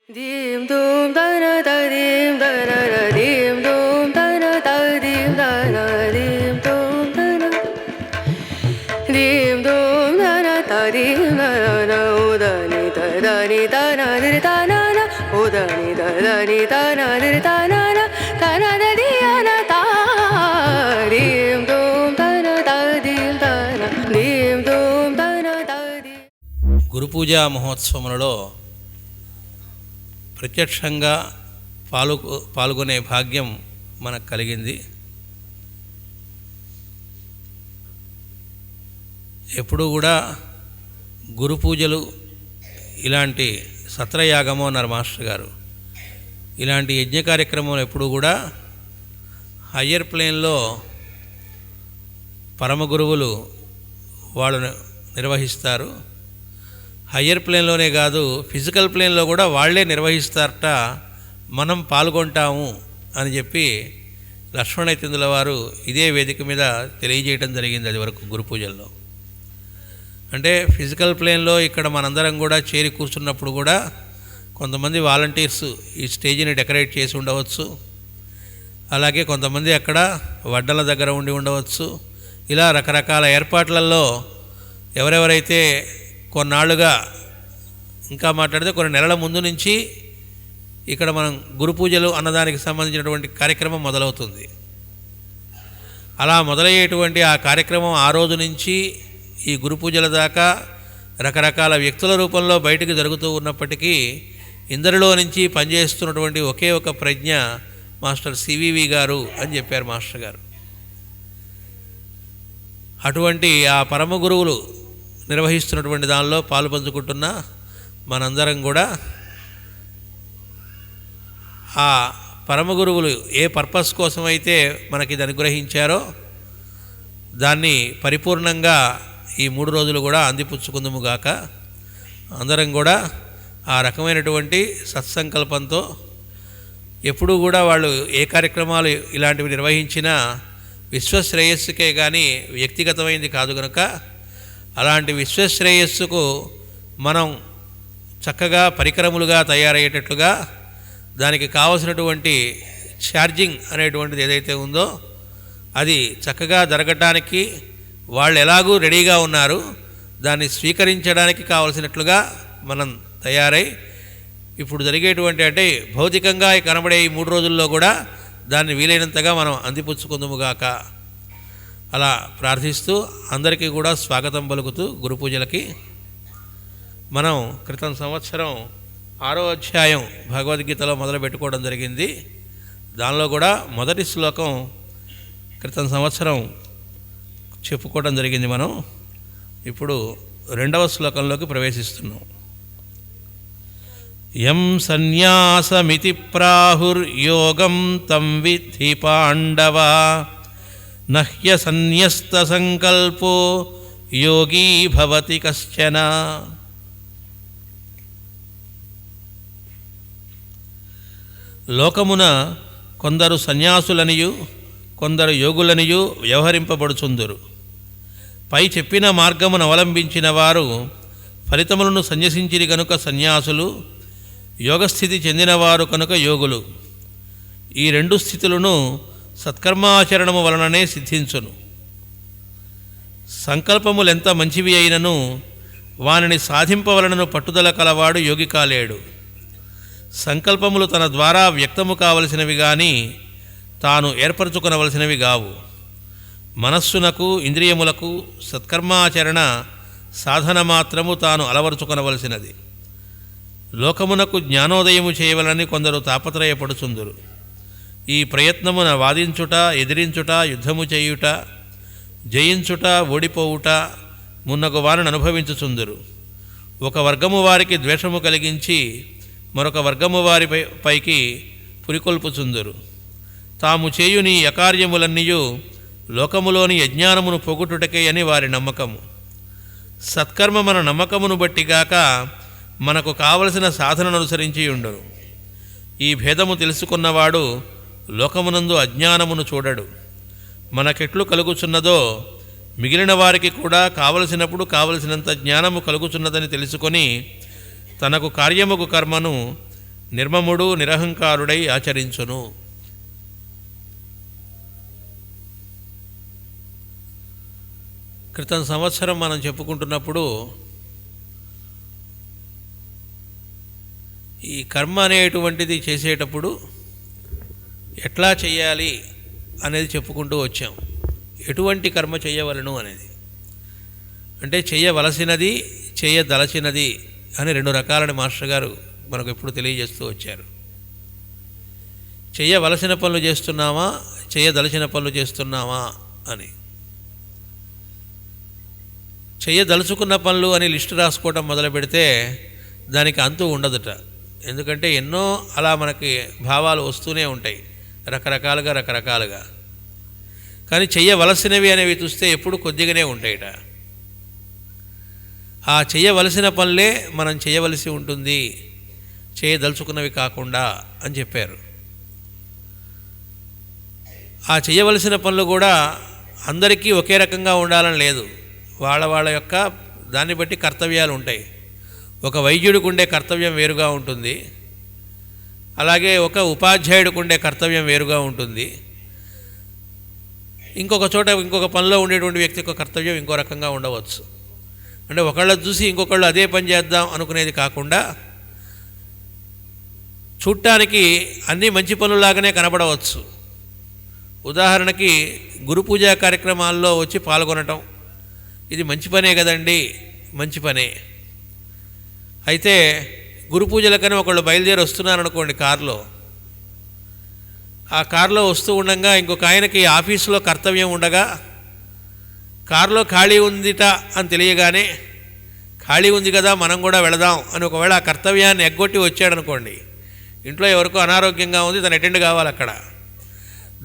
Dim dum da na da dim da na na dim dum da na da dim da na dim dum da na dim dum da na da dim da na o da ni da na di da na na o da ni da na di da na da di na da dim dum da na da dim da na dim dum da na da dim. గురు పూజా మహోత్సవంలో ప్రత్యక్షంగా పాల్గొనే భాగ్యం మనకు కలిగింది. ఎప్పుడూ కూడా గురు పూజలు ఇలాంటి సత్రయాగము అన్నారు మాస్టర్ గారు. ఇలాంటి యజ్ఞ కార్యక్రమాలు ఎప్పుడూ కూడా హయ్యర్ ప్లేన్లో పరమ గురువులు వాళ్ళు నిర్వహిస్తారు. హయ్యర్ ప్లేన్లోనే కాదు, ఫిజికల్ ప్లేన్లో కూడా వాళ్ళే నిర్వహిస్తారట. మనం పాల్గొంటాము అని చెప్పి లక్ష్మణైతందుల వారు ఇదే వేదిక మీద తెలియజేయడం జరిగింది. అది వరకు గురు పూజల్లో అంటే ఫిజికల్ ప్లేన్లో ఇక్కడ మనందరం కూడా చేరి కూర్చున్నప్పుడు కూడా కొంతమంది వాలంటీర్స్ ఈ స్టేజ్ని డెకరేట్ చేసి ఉండవచ్చు. అలాగే కొంతమంది అక్కడ వడ్డల దగ్గర ఉండి ఉండవచ్చు. ఇలా రకరకాల ఏర్పాట్లలో ఎవరెవరైతే కొన్నాళ్ళుగా, ఇంకా మాట్లాడితే కొన్ని నెలల ముందు నుంచి ఇక్కడ మనం గురు పూజలు అన్నదానికి సంబంధించినటువంటి కార్యక్రమం మొదలవుతుంది. అలా మొదలయ్యేటువంటి ఆ కార్యక్రమం ఆ రోజు నుంచి ఈ గురు పూజల దాకా రకరకాల వ్యక్తుల రూపంలో బయటకు జరుగుతూ ఉన్నప్పటికీ ఇందరిలో నుంచి పనిచేస్తున్నటువంటి ఒకే ఒక ప్రజ్ఞ మాస్టర్ సివివి గారు అని చెప్పారు మాస్టర్ గారు. అటువంటి ఆ పరమ గురువులు నిర్వహిస్తున్నటువంటి దానిలో పాలు పంచుకుంటున్న మనందరం కూడా ఆ పరమ గురువులు ఏ పర్పస్ కోసమైతే మనకి ఇది అనుగ్రహించారో దాన్ని పరిపూర్ణంగా ఈ 3 రోజులు కూడా అందిపుచ్చుకుందుము గాక. అందరం కూడా ఆ రకమైనటువంటి సత్సంకల్పంతో ఎప్పుడూ కూడా వాళ్ళు ఏ కార్యక్రమాలు ఇలాంటివి నిర్వహించినా విశ్వశ్రేయస్సుకే కానీ వ్యక్తిగతమైనది కాదు కనుక అలాంటి విశ్వశ్రేయస్సుకు మనం చక్కగా పరికరములుగా తయారయ్యేటట్లుగా దానికి కావలసినటువంటి ఛార్జింగ్ అనేటువంటిది ఏదైతే ఉందో అది చక్కగా జరగటానికి వాళ్ళు ఎలాగూ రెడీగా ఉన్నారు. దాన్ని స్వీకరించడానికి కావలసినట్లుగా మనం తయారై ఇప్పుడు జరిగేటువంటి అంటే భౌతికంగా కనబడే ఈ 3 రోజుల్లో కూడా దాన్ని వీలైనంతగా మనం అందిపుచ్చుకుందుముగాక. అలా ప్రార్థిస్తూ అందరికీ కూడా స్వాగతం పలుకుతూ గురు పూజలకి మనం క్రితం సంవత్సరం 6వ అధ్యాయం భగవద్గీతలో మొదలు పెట్టుకోవడం జరిగింది. దానిలో కూడా మొదటి శ్లోకం క్రితం సంవత్సరం చెప్పుకోవడం జరిగింది. మనం ఇప్పుడు 2వ శ్లోకంలోకి ప్రవేశిస్తున్నాం. యం సన్యాసమితి ప్రాహుర్యోగం తం విద్ధి పాండవ నహ్య సన్యస్త సంకల్పో యోగీ భవతి కశ్చన. లోకమున కొందరు సన్యాసులనియు కొందరు యోగులనియు వ్యవహరింపబడుచుందురు. పై చెప్పిన మార్గమును అవలంబించిన వారు ఫలితములను సన్యసించిరి కనుక సన్యాసులు, యోగస్థితి చెందినవారు కనుక యోగులు. ఈ 2 స్థితులను సత్కర్మాచరణము వలననే సిద్ధించును. సంకల్పములెంత మంచివి అయినను వానిని సాధింపవలనను పట్టుదల కలవాడు యోగి కాలేడు. సంకల్పములు తన ద్వారా వ్యక్తము కావలసినవి కానీ తాను ఏర్పరచుకొనవలసినవి గావు. మనస్సునకు ఇంద్రియములకు సత్కర్మాచరణ సాధన మాత్రము తాను అలవరుచుకొనవలసినది. లోకమునకు జ్ఞానోదయము చేయవలని కొందరు తాపత్రయపడుచుందురు. ఈ ప్రయత్నమున వాదించుట, ఎదిరించుట, యుద్ధము చేయుట, జయించుట, ఓడిపోవుట మున్నగు వారిని అనుభవించుచుందురు. ఒక వర్గము వారికి ద్వేషము కలిగించి మరొక వర్గము వారి పైకి పురికొల్పుచుందురు. తాము చేయుని అకార్యములన్నీయు లోకములోని అజ్ఞానమును పొగుటుటకే అని వారి నమ్మకము. సత్కర్మ మన నమ్మకమును బట్టిగాక మనకు కావలసిన సాధనను అనుసరించి ఉండును. ఈ భేదము తెలుసుకున్నవాడు లోకమునందు అజ్ఞానమును చూడడు. మనకెట్లు కలుగుచున్నదో మిగిలిన వారికి కూడా కావలసినప్పుడు కావలసినంత జ్ఞానము కలుగుచున్నదని తెలుసుకొని తనకు కార్యముకు కర్మను నిర్మముడు నిరహంకారుడై ఆచరించును. క్రితం సంవత్సరం మనం చెప్పుకుంటున్నప్పుడు ఈ కర్మ అనేటువంటిది చేసేటప్పుడు ఎట్లా చేయాలి అనేది చెప్పుకుంటూ వచ్చాం. ఎటువంటి కర్మ చేయవలను అనేది, అంటే చేయవలసినది, చేయదలచినది అని రెండు రకాలని మాస్టర్ గారు మనకు ఎప్పుడు తెలియజేస్తూ వచ్చారు. చేయవలసిన పనులు చేస్తున్నామా, చేయదలచిన పనులు చేస్తున్నామా అని. చేయదలుచుకున్న పనులు అని లిస్టు రాసుకోవటం మొదలు పెడితే దానికి అంతు ఉండదుట. ఎందుకంటే ఎన్నో అలా మనకి భావాలు వస్తూనే ఉంటాయి, రకరకాలుగా. కానీ చెయ్యవలసినవి అనేవి చూస్తే ఎప్పుడు కొద్దిగానే ఉంటాయిట. ఆ చెయ్యవలసిన పనులే మనం చేయవలసి ఉంటుంది, చేయదలుచుకున్నవి కాకుండా అని చెప్పారు. ఆ చేయవలసిన పనులు కూడా అందరికీ ఒకే రకంగా ఉండాలని లేదు. వాళ్ళ యొక్క దాన్ని బట్టి కర్తవ్యాలు ఉంటాయి. ఒక వైద్యుడికి ఉండే కర్తవ్యం వేరుగా ఉంటుంది, అలాగే ఒక ఉపాధ్యాయుడికి ఉండే కర్తవ్యం వేరుగా ఉంటుంది, ఇంకొక చోట ఇంకొక పనిలో ఉండేటువంటి వ్యక్తి యొక్క కర్తవ్యం ఇంకో రకంగా ఉండవచ్చు. అంటే ఒకళ్ళ చూసి ఇంకొకళ్ళు అదే పని చేద్దాం అనుకునేది కాకుండా చూడటానికి అన్నీ మంచి పనులాగానే కనబడవచ్చు. ఉదాహరణకి గురు పూజా కార్యక్రమాల్లో వచ్చి పాల్గొనటం, ఇది మంచి పనే కదండి, మంచి పనే. అయితే గురు పూజలకని ఒకళ్ళు బయలుదేరి వస్తున్నారనుకోండి కారులో, ఆ కారులో వస్తూ ఉండగా ఇంకొక ఆయనకి ఆఫీసులో కర్తవ్యం ఉండగా కారులో ఖాళీ ఉందిట అని తెలియగానే ఖాళీ ఉంది కదా మనం కూడా వెళదాం అని ఒకవేళ ఆ కర్తవ్యాన్ని ఎగ్గొట్టి వచ్చాడనుకోండి, ఇంట్లో ఎవరికో అనారోగ్యంగా ఉంది, తను అటెండ్ కావాలి అక్కడ,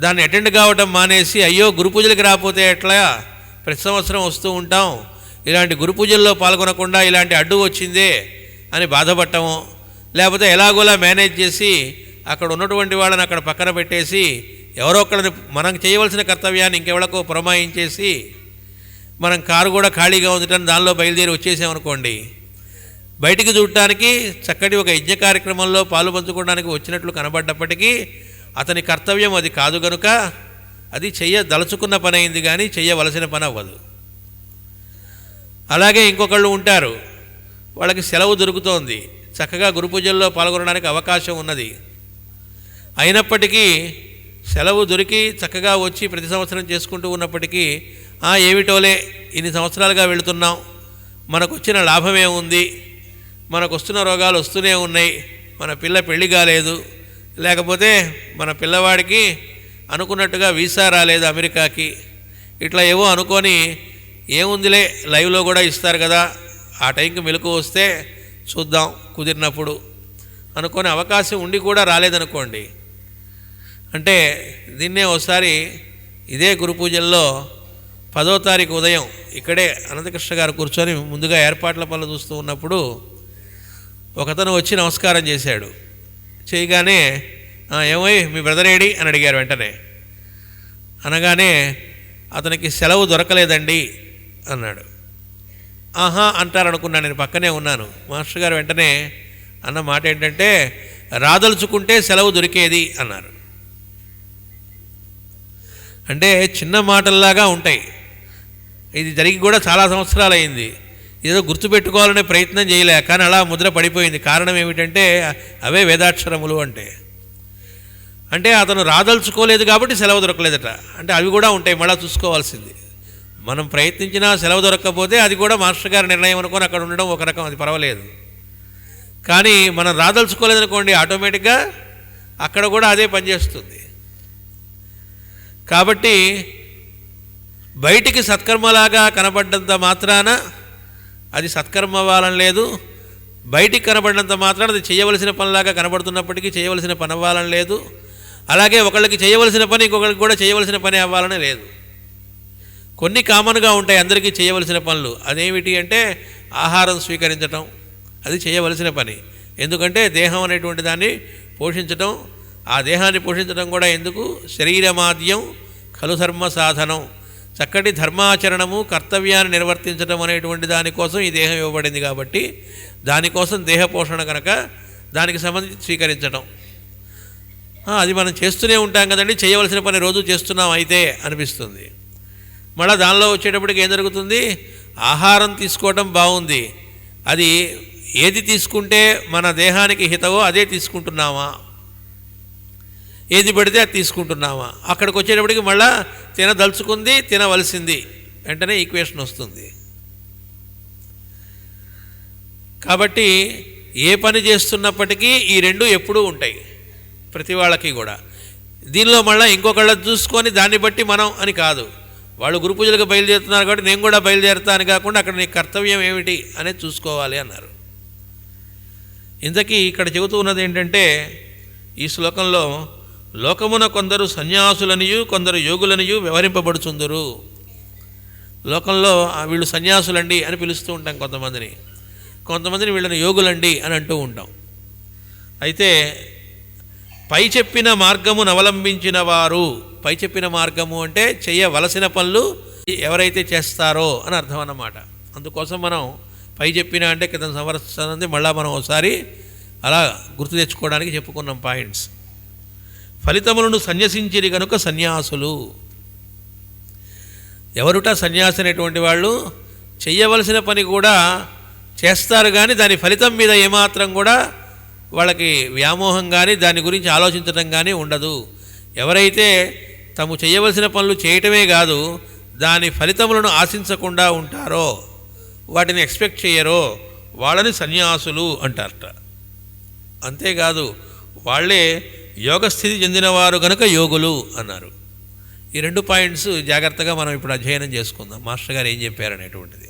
దాన్ని అటెండ్ కావటం మానేసి అయ్యో గురు పూజలకి రాకపోతే ఎట్లా, ప్రతి సంవత్సరం వస్తూ ఉంటాం, ఇలాంటి గురు పూజల్లో పాల్గొనకుండా ఇలాంటి అడ్డు వచ్చిందే అని బాధపడటము, లేకపోతే ఎలాగోలా మేనేజ్ చేసి అక్కడ ఉన్నటువంటి వాళ్ళని అక్కడ పక్కన పెట్టేసి ఎవరో ఒకళ్ళని మనం చేయవలసిన కర్తవ్యాన్ని ఇంకెవరికో పురమాయించేసి మనం కారు కూడా ఖాళీగా ఉందటని దానిలో బయలుదేరి వచ్చేసామనుకోండి, బయటికి చూడటానికి చక్కటి ఒక యజ్ఞ కార్యక్రమంలో పాలు పంచుకోవడానికి వచ్చినట్లు కనబడ్డప్పటికీ అతని కర్తవ్యం అది కాదు కనుక అది చెయ్యదలుచుకున్న పని అయింది కానీ చెయ్యవలసిన పని అవ్వదు. అలాగే ఇంకొకళ్ళు ఉంటారు, వాళ్ళకి సెలవు దొరుకుతోంది, చక్కగా గురు పూజల్లో పాల్గొనడానికి అవకాశం ఉన్నది, అయినప్పటికీ సెలవు దొరికి చక్కగా వచ్చి ప్రతి సంవత్సరం చేసుకుంటూ ఉన్నప్పటికీ ఏమిటోలే ఇన్ని సంవత్సరాలుగా వెళుతున్నాం, మనకు వచ్చిన లాభమే ఉంది, మనకు వస్తున్న రోగాలు వస్తూనే ఉన్నాయి, మన పిల్ల పెళ్లి కాలేదు, లేకపోతే మన పిల్లవాడికి అనుకున్నట్టుగా వీసా రాలేదు అమెరికాకి, ఇట్లా ఏవో అనుకొని ఏముందిలే లైవ్లో కూడా ఇస్తారు కదా, ఆ టైంకి మెలకు వస్తే చూద్దాం కుదిరినప్పుడు అనుకునే అవకాశం ఉండి కూడా రాలేదనుకోండి. అంటే దీన్నే ఒకసారి ఇదే గురు పూజల్లో 10వ తారీఖు ఉదయం ఇక్కడే అనంతకృష్ణ గారు కూర్చొని ముందుగా ఏర్పాట్ల పనులు చూస్తూ ఉన్నప్పుడు ఒకతను వచ్చి నమస్కారం చేశాడు. చేయగానే ఏమోయ్ మీ బ్రదర్ ఏడి అని అడిగారు. వెంటనే అనగానే అతనికి సెలవు దొరకలేదండి అన్నాడు. ఆహా అంటారనుకున్నాను, నేను పక్కనే ఉన్నాను. మాస్టర్ గారు వెంటనే అన్న మాట ఏంటంటే రాదలుచుకుంటే సెలవు దొరికేది అన్నారు. అంటే చిన్న మాటల్లాగా ఉంటాయి. ఇది జరిగి కూడా చాలా సంవత్సరాలు అయింది, ఏదో గుర్తుపెట్టుకోవాలనే ప్రయత్నం చేయలే, కానీ అలా ముద్ర పడిపోయింది. కారణం ఏమిటంటే అవే వేదాక్షరములు అంటే అతను రాదలుచుకోలేదు కాబట్టి సెలవు దొరకలేదట. అంటే అవి కూడా ఉంటాయి, మళ్ళీ చూసుకోవాల్సింది. మనం ప్రయత్నించినా సెలవు దొరకకపోతే అది కూడా మాస్టర్ గారి నిర్ణయం అనుకొని అక్కడ ఉండడం ఒక రకం, అది పర్వాలేదు. కానీ మనం రాదలుచుకోలేదనుకోండి ఆటోమేటిక్గా అక్కడ కూడా అదే పనిచేస్తుంది. కాబట్టి బయటికి సత్కర్మలాగా కనబడ్డంత మాత్రాన అది సత్కర్మ అవ్వాలని లేదు, బయటికి కనబడినంత మాత్రాన అది చేయవలసిన పనిలాగా కనబడుతున్నప్పటికీ చేయవలసిన పని అవ్వాలని లేదు, అలాగే ఒకళ్ళకి చేయవలసిన పని ఇంకొకరికి కూడా చేయవలసిన పని అవ్వాలని లేదు. కొన్ని కామన్గా ఉంటాయి అందరికీ చేయవలసిన పనులు. అదేమిటి అంటే ఆహారం స్వీకరించటం, అది చేయవలసిన పని. ఎందుకంటే దేహం అనేటువంటి దాన్ని పోషించటం, ఆ దేహాన్ని పోషించడం కూడా ఎందుకు, శరీరమాద్యం ఖలు ధర్మ సాధనం, చక్కటి ధర్మాచరణము కర్తవ్యాన్ని నిర్వర్తించడం అనేటువంటి దానికోసం ఈ దేహం ఇవ్వబడింది. కాబట్టి దానికోసం దేహ పోషణ కనుక దానికి సంబంధించి స్వీకరించడం. అది మనం చేస్తూనే ఉంటాం కదండి, చేయవలసిన పని రోజు చేస్తున్నాం అయితే అనిపిస్తుంది. మళ్ళీ దానిలో వచ్చేటప్పటికి ఏం జరుగుతుంది, ఆహారం తీసుకోవడం బాగుంది, అది ఏది తీసుకుంటే మన దేహానికి హితవో అదే తీసుకుంటున్నామా, ఏది పడితే అది తీసుకుంటున్నామా. అక్కడికి వచ్చేటప్పటికి మళ్ళీ తినదలుచుకుంది, తినవలసింది, వెంటనే ఈక్వేషన్ వస్తుంది. కాబట్టి ఏ పని చేస్తున్నప్పటికీ ఈ రెండు ఎప్పుడూ ఉంటాయి ప్రతి వాళ్ళకి కూడా. దీనిలో మళ్ళీ ఇంకొకళ్ళ చూసుకొని దాన్ని బట్టి మనం అని కాదు, వాళ్ళు గురు పూజలకు బయలుదేరుతున్నారు కాబట్టి నేను కూడా బయలుదేరుతాను కాకుండా అక్కడ నీ కర్తవ్యం ఏమిటి అనేది చూసుకోవాలి అన్నారు. ఇంతకీ ఇక్కడ చెబుతూ ఉన్నది ఏంటంటే, ఈ శ్లోకంలో లోకమున కొందరు సన్యాసులనియు కొందరు యోగులనియు వ్యవహరింపబడుచుందరు. లోకంలో వీళ్ళు సన్యాసులండి అని పిలుస్తూ ఉంటాం కొంతమందిని వీళ్ళని యోగులండి అని అంటూ ఉంటాం. అయితే పై చెప్పిన మార్గమును అవలంబించిన వారు, పై చెప్పిన మార్గము అంటే చేయవలసిన పనులు ఎవరైతే చేస్తారో అని అర్థం అన్నమాట. అందుకోసం మనం పై చెప్పిన అంటే క్రితం సంవత్సరం మళ్ళీ మనం ఒకసారి అలా గుర్తు తెచ్చుకోవడానికి చెప్పుకున్నాం పాయింట్స్. ఫలితములను సన్యసించిరి కనుక సన్యాసులు. ఎవరుట సన్యాసి అనేటువంటి వాళ్ళు చెయ్యవలసిన పని కూడా చేస్తారు కానీ దాని ఫలితం మీద ఏమాత్రం కూడా వాళ్ళకి వ్యామోహం కానీ దాని గురించి ఆలోచించడం కానీ ఉండదు. ఎవరైతే తాము చేయవలసిన పనులు చేయటమే కాదు దాని ఫలితములను ఆశించకుండా ఉంటారో, వాటిని ఎక్స్పెక్ట్ చేయరో వాళ్ళని సన్యాసులు అంటారట. అంతేకాదు వాళ్ళే యోగస్థితి చెందినవారు కనుక యోగులు అన్నారు. ఈ రెండు పాయింట్స్ జాగ్రత్తగా మనం ఇప్పుడు అధ్యయనం చేసుకుందాం, మాస్టర్ గారు ఏం చెప్పారనేటువంటిది.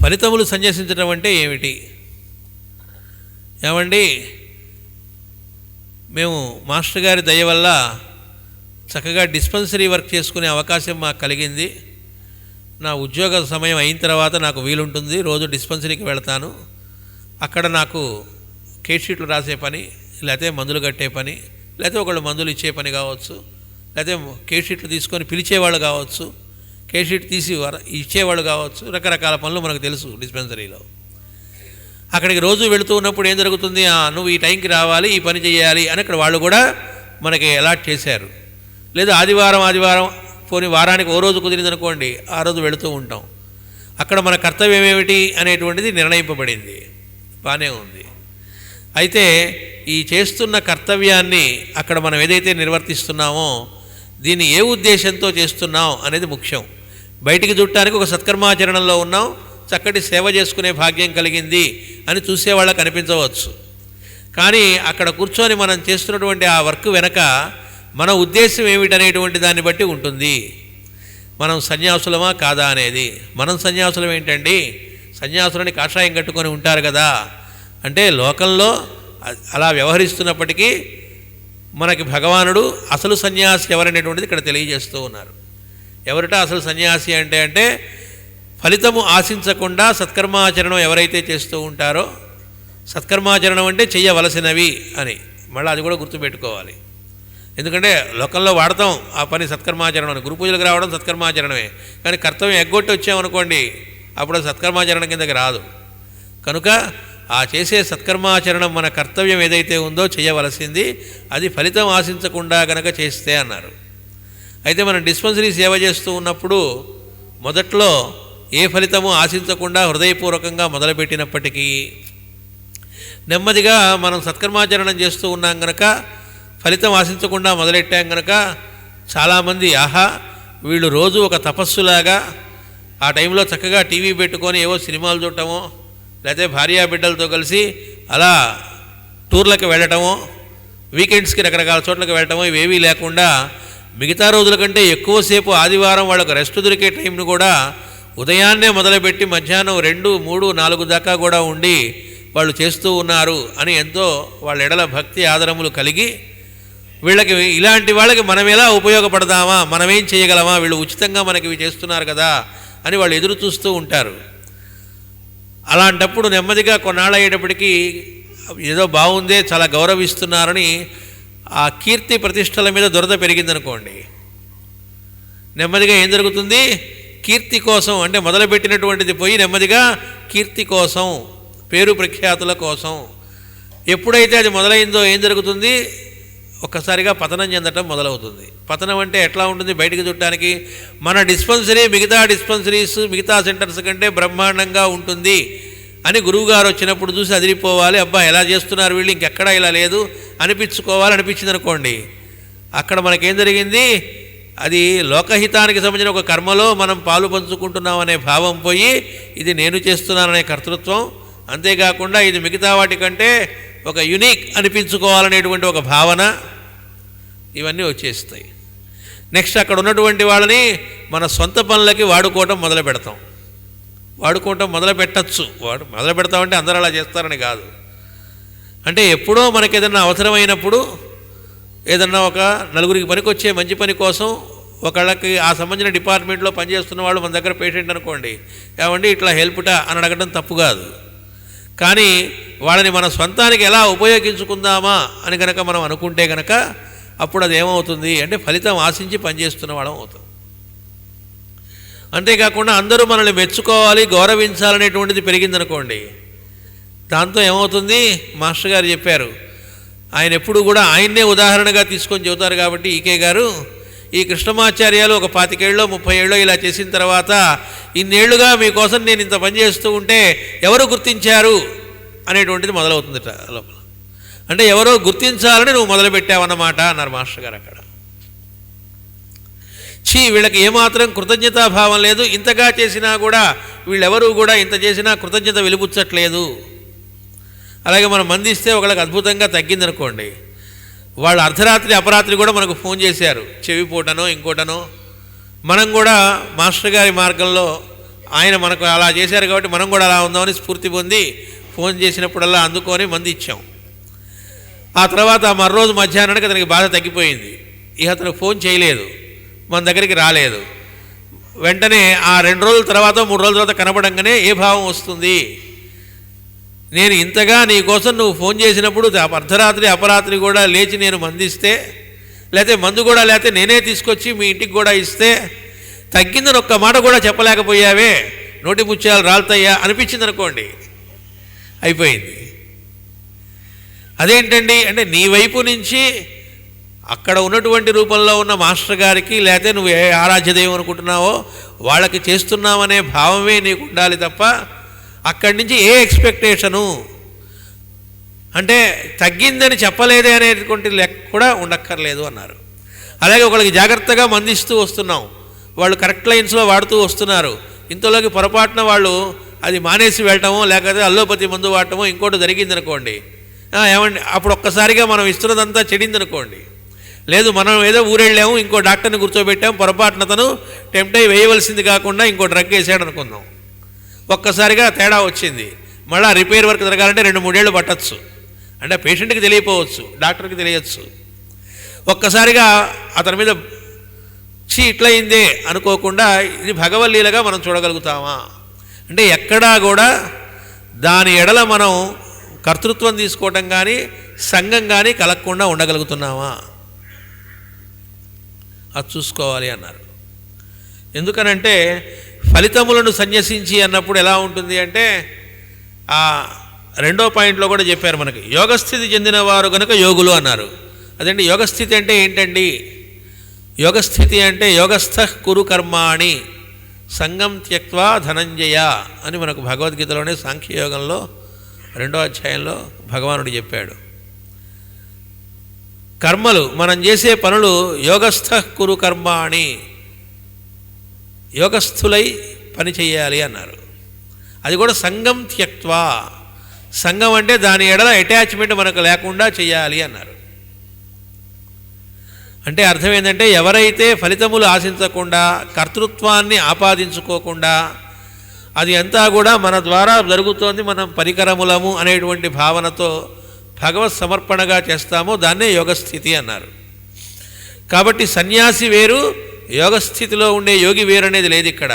ఫలితములు సన్యసించడం అంటే ఏమిటి? ఏమండి, మేము మాస్టర్ గారి దయ వల్ల చక్కగా డిస్పెన్సరీ వర్క్ చేసుకునే అవకాశం మాకు కలిగింది. నా ఉద్యోగ సమయం అయిన తర్వాత నాకు వీలుంటుంది, రోజు డిస్పెన్సరీకి వెళ్తాను. అక్కడ నాకు కేట్ షీట్లు రాసే పని, లేకపోతే మందులు కట్టే పని, లేకపోతే ఒకళ్ళు మందులు ఇచ్చే పని కావచ్చు, లేకపోతే కేట్ షీట్లు తీసుకొని పిలిచేవాళ్ళు కావచ్చు, కేట్ షీట్ తీసి ఇచ్చేవాళ్ళు కావచ్చు, రకరకాల పనులు మనకు తెలుసు డిస్పెన్సరీలో. అక్కడికి రోజు వెళుతూ ఉన్నప్పుడు ఏం జరుగుతుంది, నువ్వు ఈ టైంకి రావాలి, ఈ పని చేయాలి అని అక్కడ వాళ్ళు కూడా మనకి అలాట్ చేశారు. లేదా ఆదివారం పోనీ వారానికి ఓ రోజు కుదిరిందనుకోండి, ఆ రోజు వెళుతూ ఉంటాం. అక్కడ మన కర్తవ్యం ఏమిటి అనేటువంటిది నిర్ణయింపబడింది, బాగానే ఉంది. అయితే ఈ చేస్తున్న కర్తవ్యాన్ని అక్కడ మనం ఏదైతే నిర్వర్తిస్తున్నామో దీన్ని ఏ ఉద్దేశంతో చేస్తున్నాం అనేది ముఖ్యం. బయటికి చుట్టానికి ఒక సత్కర్మాచరణంలో ఉన్నాం, చక్కటి సేవ చేసుకునే భాగ్యం కలిగింది అని చూసేవాళ్ళకి అనిపించవచ్చు. కానీ అక్కడ కూర్చొని మనం చేస్తున్నటువంటి ఆ వర్క్ వెనక మన ఉద్దేశం ఏమిటనేటువంటి దాన్ని బట్టి ఉంటుంది మనం సన్యాసులమా కాదా అనేది. మనం సన్యాసులం ఏంటండి, సన్యాసులని కాషాయం కట్టుకొని ఉంటారు కదా అంటే లోకంలో అలా వ్యవహరిస్తున్నప్పటికీ మనకి భగవానుడు అసలు సన్యాసి ఎవరనేటువంటిది ఇక్కడ తెలియజేస్తూ ఉన్నారు. ఎవరిట అసలు సన్యాసి అంటే ఫలితము ఆశించకుండా సత్కర్మాచరణం ఎవరైతే చేస్తూ ఉంటారో, సత్కర్మాచరణం అంటే చెయ్యవలసినవి అని మళ్ళీ అది కూడా గుర్తుపెట్టుకోవాలి. ఎందుకంటే లోకంలో వాడతాం ఆ పని సత్కర్మాచరణం అని, గురు పూజలకు రావడం సత్కర్మాచరణమే, కానీ కర్తవ్యం ఎగ్గొట్టి వచ్చామనుకోండి అప్పుడు సత్కర్మాచరణం కిందకి రాదు. కనుక ఆ చేసే సత్కర్మాచరణం మన కర్తవ్యం ఏదైతే ఉందో చేయవలసింది, అది ఫలితం ఆశించకుండా గనక చేస్తే అన్నారు. అయితే మనం డిస్పెన్సరీ సేవ చేస్తూ ఉన్నప్పుడు మొదట్లో ఏ ఫలితము ఆశించకుండా హృదయపూర్వకంగా మొదలుపెట్టినప్పటికీ నెమ్మదిగా మనం సత్కర్మాచరణం చేస్తూ ఉన్నాం గనక, ఫలితం ఆశించకుండా మొదలెట్టాం గనక చాలామంది వీళ్ళు రోజు ఒక తపస్సులాగా ఆ టైంలో చక్కగా టీవీ పెట్టుకొని ఏవో సినిమాలు చూడటమో, లేకపోతే భార్యా బిడ్డలతో కలిసి అలా టూర్లకు వెళ్ళటమో, వీకెండ్స్కి రకరకాల చోట్లకు వెళ్ళటమో ఇవేవీ లేకుండా మిగతా రోజుల కంటే ఎక్కువసేపు ఆదివారం వాళ్ళకు రెస్ట్ దొరికే టైంను కూడా ఉదయాన్నే మొదలుపెట్టి మధ్యాహ్నం 2, 3, 4 దాకా కూడా ఉండి వాళ్ళు చేస్తూ ఉన్నారు అని ఎంతో వాళ్ళ ఎడల భక్తి ఆదరములు కలిగి, వీళ్ళకి ఇలాంటి వాళ్ళకి మనం ఎలా ఉపయోగపడదామా, మనమేం చేయగలమా, వీళ్ళు ఉచితంగా మనకి ఇవి చేస్తున్నారు కదా అని వాళ్ళు ఎదురు చూస్తూ ఉంటారు. అలాంటప్పుడు నెమ్మదిగా కొన్నాళ్ళు అయ్యేటప్పటికీ ఏదో బాగుందే, చాలా గౌరవిస్తున్నారని ఆ కీర్తి ప్రతిష్టల మీద దురద పెరిగిందనుకోండి, నెమ్మదిగా ఏం జరుగుతుంది, కీర్తి కోసం అంటే మొదలుపెట్టినటువంటిది పోయి నెమ్మదిగా కీర్తి కోసం పేరు ప్రఖ్యాతుల కోసం. ఎప్పుడైతే అది మొదలైందో ఏం జరుగుతుంది? ఒక్కసారిగా పతనం చెందటం మొదలవుతుంది. పతనం అంటే ఎట్లా ఉంటుంది? బయటికి చుట్టానికి మన డిస్పెన్సరీ మిగతా డిస్పెన్సరీస్ మిగతా సెంటర్స్ కంటే బ్రహ్మాండంగా ఉంటుంది అని గురువుగారు వచ్చినప్పుడు చూసి అదిరిపోవాలి. అబ్బా ఎలా చేస్తున్నారు వీళ్ళు, ఇంకెక్కడా ఇలా లేదు అనిపించుకోవాలి. అనిపించింది అనుకోండి, అక్కడ మనకేం జరిగింది? అది లోకహితానికి సంబంధించిన ఒక కర్మలో మనం పాలు పంచుకుంటున్నాం అనే భావం పోయి ఇది నేను చేస్తున్నాననే కర్తృత్వం, అంతేకాకుండా ఇది మిగతా వాటికంటే ఒక యునిక్ అనిపించుకోవాలనేటువంటి ఒక భావన, ఇవన్నీ వచ్చేస్తాయి. నెక్స్ట్ అక్కడ ఉన్నటువంటి వాళ్ళని మన సొంత పనులకి వాడుకోవటం మొదలు పెడతాం. వాడుకోవటం మొదలు పెట్టచ్చు. మొదలు పెడతామంటే అందరూ అలా చేస్తారని కాదు. అంటే ఎప్పుడో మనకి ఏదన్నా అవసరమైనప్పుడు ఏదన్నా ఒక నలుగురికి పనికొచ్చే మంచి పని కోసం ఒకళ్ళకి ఆ సంబంధించిన డిపార్ట్మెంట్లో పనిచేస్తున్న వాళ్ళు మన దగ్గర పేషెంట్ అనుకోండి, ఏమండి ఇట్లా హెల్ప్టా అని అడగడం తప్పు కాదు. కానీ వాళ్ళని మన సొంతానికి ఎలా ఉపయోగించుకుందామా అని కనుక మనం అనుకుంటే కనుక అప్పుడు అది ఏమవుతుంది అంటే ఫలితం ఆశించి పనిచేస్తున్న వాళ్ళం అవుతాం. అంతేకాకుండా అందరూ మనల్ని మెచ్చుకోవాలి, గౌరవించాలనేటువంటిది పెరిగిందనుకోండి, దాంతో ఏమవుతుంది? మాస్టర్ గారు చెప్పారు, ఆయన ఎప్పుడు కూడా ఆయన్నే ఉదాహరణగా తీసుకొని చెబుతారు కాబట్టి ఈకే గారు, ఈ కృష్ణమాచార్యాలు ఒక 25 ఏళ్ళో 30 ఏళ్ళో ఇలా చేసిన తర్వాత ఇన్నేళ్లుగా మీకోసం నేను ఇంత పని చేస్తూ ఉంటే ఎవరు గుర్తించారు అనేటువంటిది మొదలవుతుందిట లోపల. అంటే ఎవరో గుర్తించాలని నువ్వు మొదలుపెట్టావన్నమాట అన్నారు మాస్టర్ గారు అక్కడ. వీళ్ళకి ఏమాత్రం కృతజ్ఞతాభావం లేదు, ఇంతగా చేసినా కూడా వీళ్ళెవరూ కూడా ఇంత చేసినా కృతజ్ఞత వెలిబుచ్చట్లేదు. అలాగే మనం మందిస్తే ఒకళ్ళకి అద్భుతంగా తగ్గిందనుకోండి, వాళ్ళు అర్ధరాత్రి అపరాత్రి కూడా మనకు ఫోన్ చేశారు, చెవిపోటనో ఇంకోటనో. మనం కూడా మాస్టర్ గారి మార్గంలో ఆయన మనకు అలా చేశారు కాబట్టి మనం కూడా అలా ఉందామని స్ఫూర్తి పొంది ఫోన్ చేసినప్పుడల్లా అందుకొని మంది ఇచ్చాం. ఆ తర్వాత మరోజు మధ్యాహ్నానికి అతనికి బాధ తగ్గిపోయింది. ఇక అతను ఫోన్ చేయలేదు, మన దగ్గరికి రాలేదు. వెంటనే ఆ 2 రోజుల తర్వాత 3 రోజుల తర్వాత కనపడంగానే ఏ భావం వస్తుంది? నేను ఇంతగా నీ కోసం నువ్వు ఫోన్ చేసినప్పుడు అర్ధరాత్రి అపరాత్రి కూడా లేచి నేను మందిస్తే, లేకపోతే మందు కూడా లేకపోతే నేనే తీసుకొచ్చి మీ ఇంటికి కూడా ఇస్తే తగ్గిందని ఒక్క మాట కూడా చెప్పలేకపోయావే, నోటి ముత్యాలు రాలుతాయా అనిపించింది అనుకోండి, అయిపోయింది. అదేంటండి అంటే నీ వైపు నుంచి అక్కడ ఉన్నటువంటి రూపంలో ఉన్న మాస్టర్ గారికి లేకపోతే నువ్వు ఏ ఆరాధ్య దైవం అనుకుంటున్నావో వాళ్ళకి చేస్తున్నావనే భావమే నీకు ఉండాలి తప్ప అక్కడి నుంచి ఏ ఎక్స్పెక్టేషను అంటే తగ్గిందని చెప్పలేదే అనేటువంటి లెక్క కూడా ఉండక్కర్లేదు అన్నారు. అలాగే ఒకళ్ళకి జాగ్రత్తగా మందిస్తూ వస్తున్నాం, వాళ్ళు కరెక్ట్ లైన్స్లో వాడుతూ వస్తున్నారు, ఇంతలోకి పొరపాటున వాళ్ళు అది మానేసి వెళ్ళటమో లేకపోతే అల్లోపతి మందు వాడటమో ఇంకోటి జరిగిందనుకోండి, ఏమండి అప్పుడు ఒక్కసారిగా మనం ఇస్తున్నదంతా చెడిందనుకోండి. లేదు మనం ఏదో ఊరెళ్ళాము, ఇంకో డాక్టర్ని కూర్చోబెట్టాము, పొరపాటున తను టెంప్ట్ అయి వేయవలసింది కాకుండా ఇంకో డ్రగ్ వేసాడు అనుకుందాం, ఒక్కసారిగా తేడా వచ్చింది, మళ్ళీ రిపేర్ వర్క్ జరగాలంటే 2-3 ఏళ్ళు పట్టచ్చు. అంటే పేషెంట్కి తెలియపోవచ్చు, డాక్టర్కి తెలియచ్చు. ఒక్కసారిగా అతని మీద ఇట్లయిందే అనుకోకుండా ఇది భగవల్లీలగా మనం చూడగలుగుతామా అంటే ఎక్కడా కూడా దాని ఎడల మనం కర్తృత్వం తీసుకోవటం కానీ సంఘం కానీ కలగకుండా ఉండగలుగుతున్నామా అది చూసుకోవాలి అన్నారు. ఎందుకనంటే ఫలితములను సన్యసించి అన్నప్పుడు ఎలా ఉంటుంది అంటే ఆ 2వ పాయింట్లో కూడా చెప్పారు మనకి, యోగస్థితి చెందిన వారు కనుక యోగులు అన్నారు. అదండి యోగస్థితి అంటే ఏంటండి? యోగస్థితి అంటే యోగస్థః కురు కర్మాణి సంగం త్యక్వా ధనంజయ అని మనకు భగవద్గీతలోనే సాంఖ్యయోగంలో 2వ అధ్యాయంలో భగవానుడు చెప్పాడు. కర్మలు మనం చేసే పనులు యోగస్థః కురు కర్మాణి యోగస్థులై పని చేయాలి అన్నారు. అది కూడా సంగం త్యక్వా, సంగం అంటే దాని ఎడల అటాచ్మెంట్ మనకు లేకుండా చేయాలి అన్నారు. అంటే అర్థం ఏంటంటే ఎవరైతే ఫలితములు ఆశించకుండా కర్తృత్వాన్ని ఆపాదించుకోకుండా అది అంతా కూడా మన ద్వారా జరుగుతోంది, మనం పరికరములము అనేటువంటి భావనతో భగవత్ సమర్పణగా చేస్తామో దాన్నే యోగస్థితి అన్నారు. కాబట్టి సన్యాసి వేరు, యోగస్థితిలో ఉండే యోగి వేరు అనేది లేదు ఇక్కడ.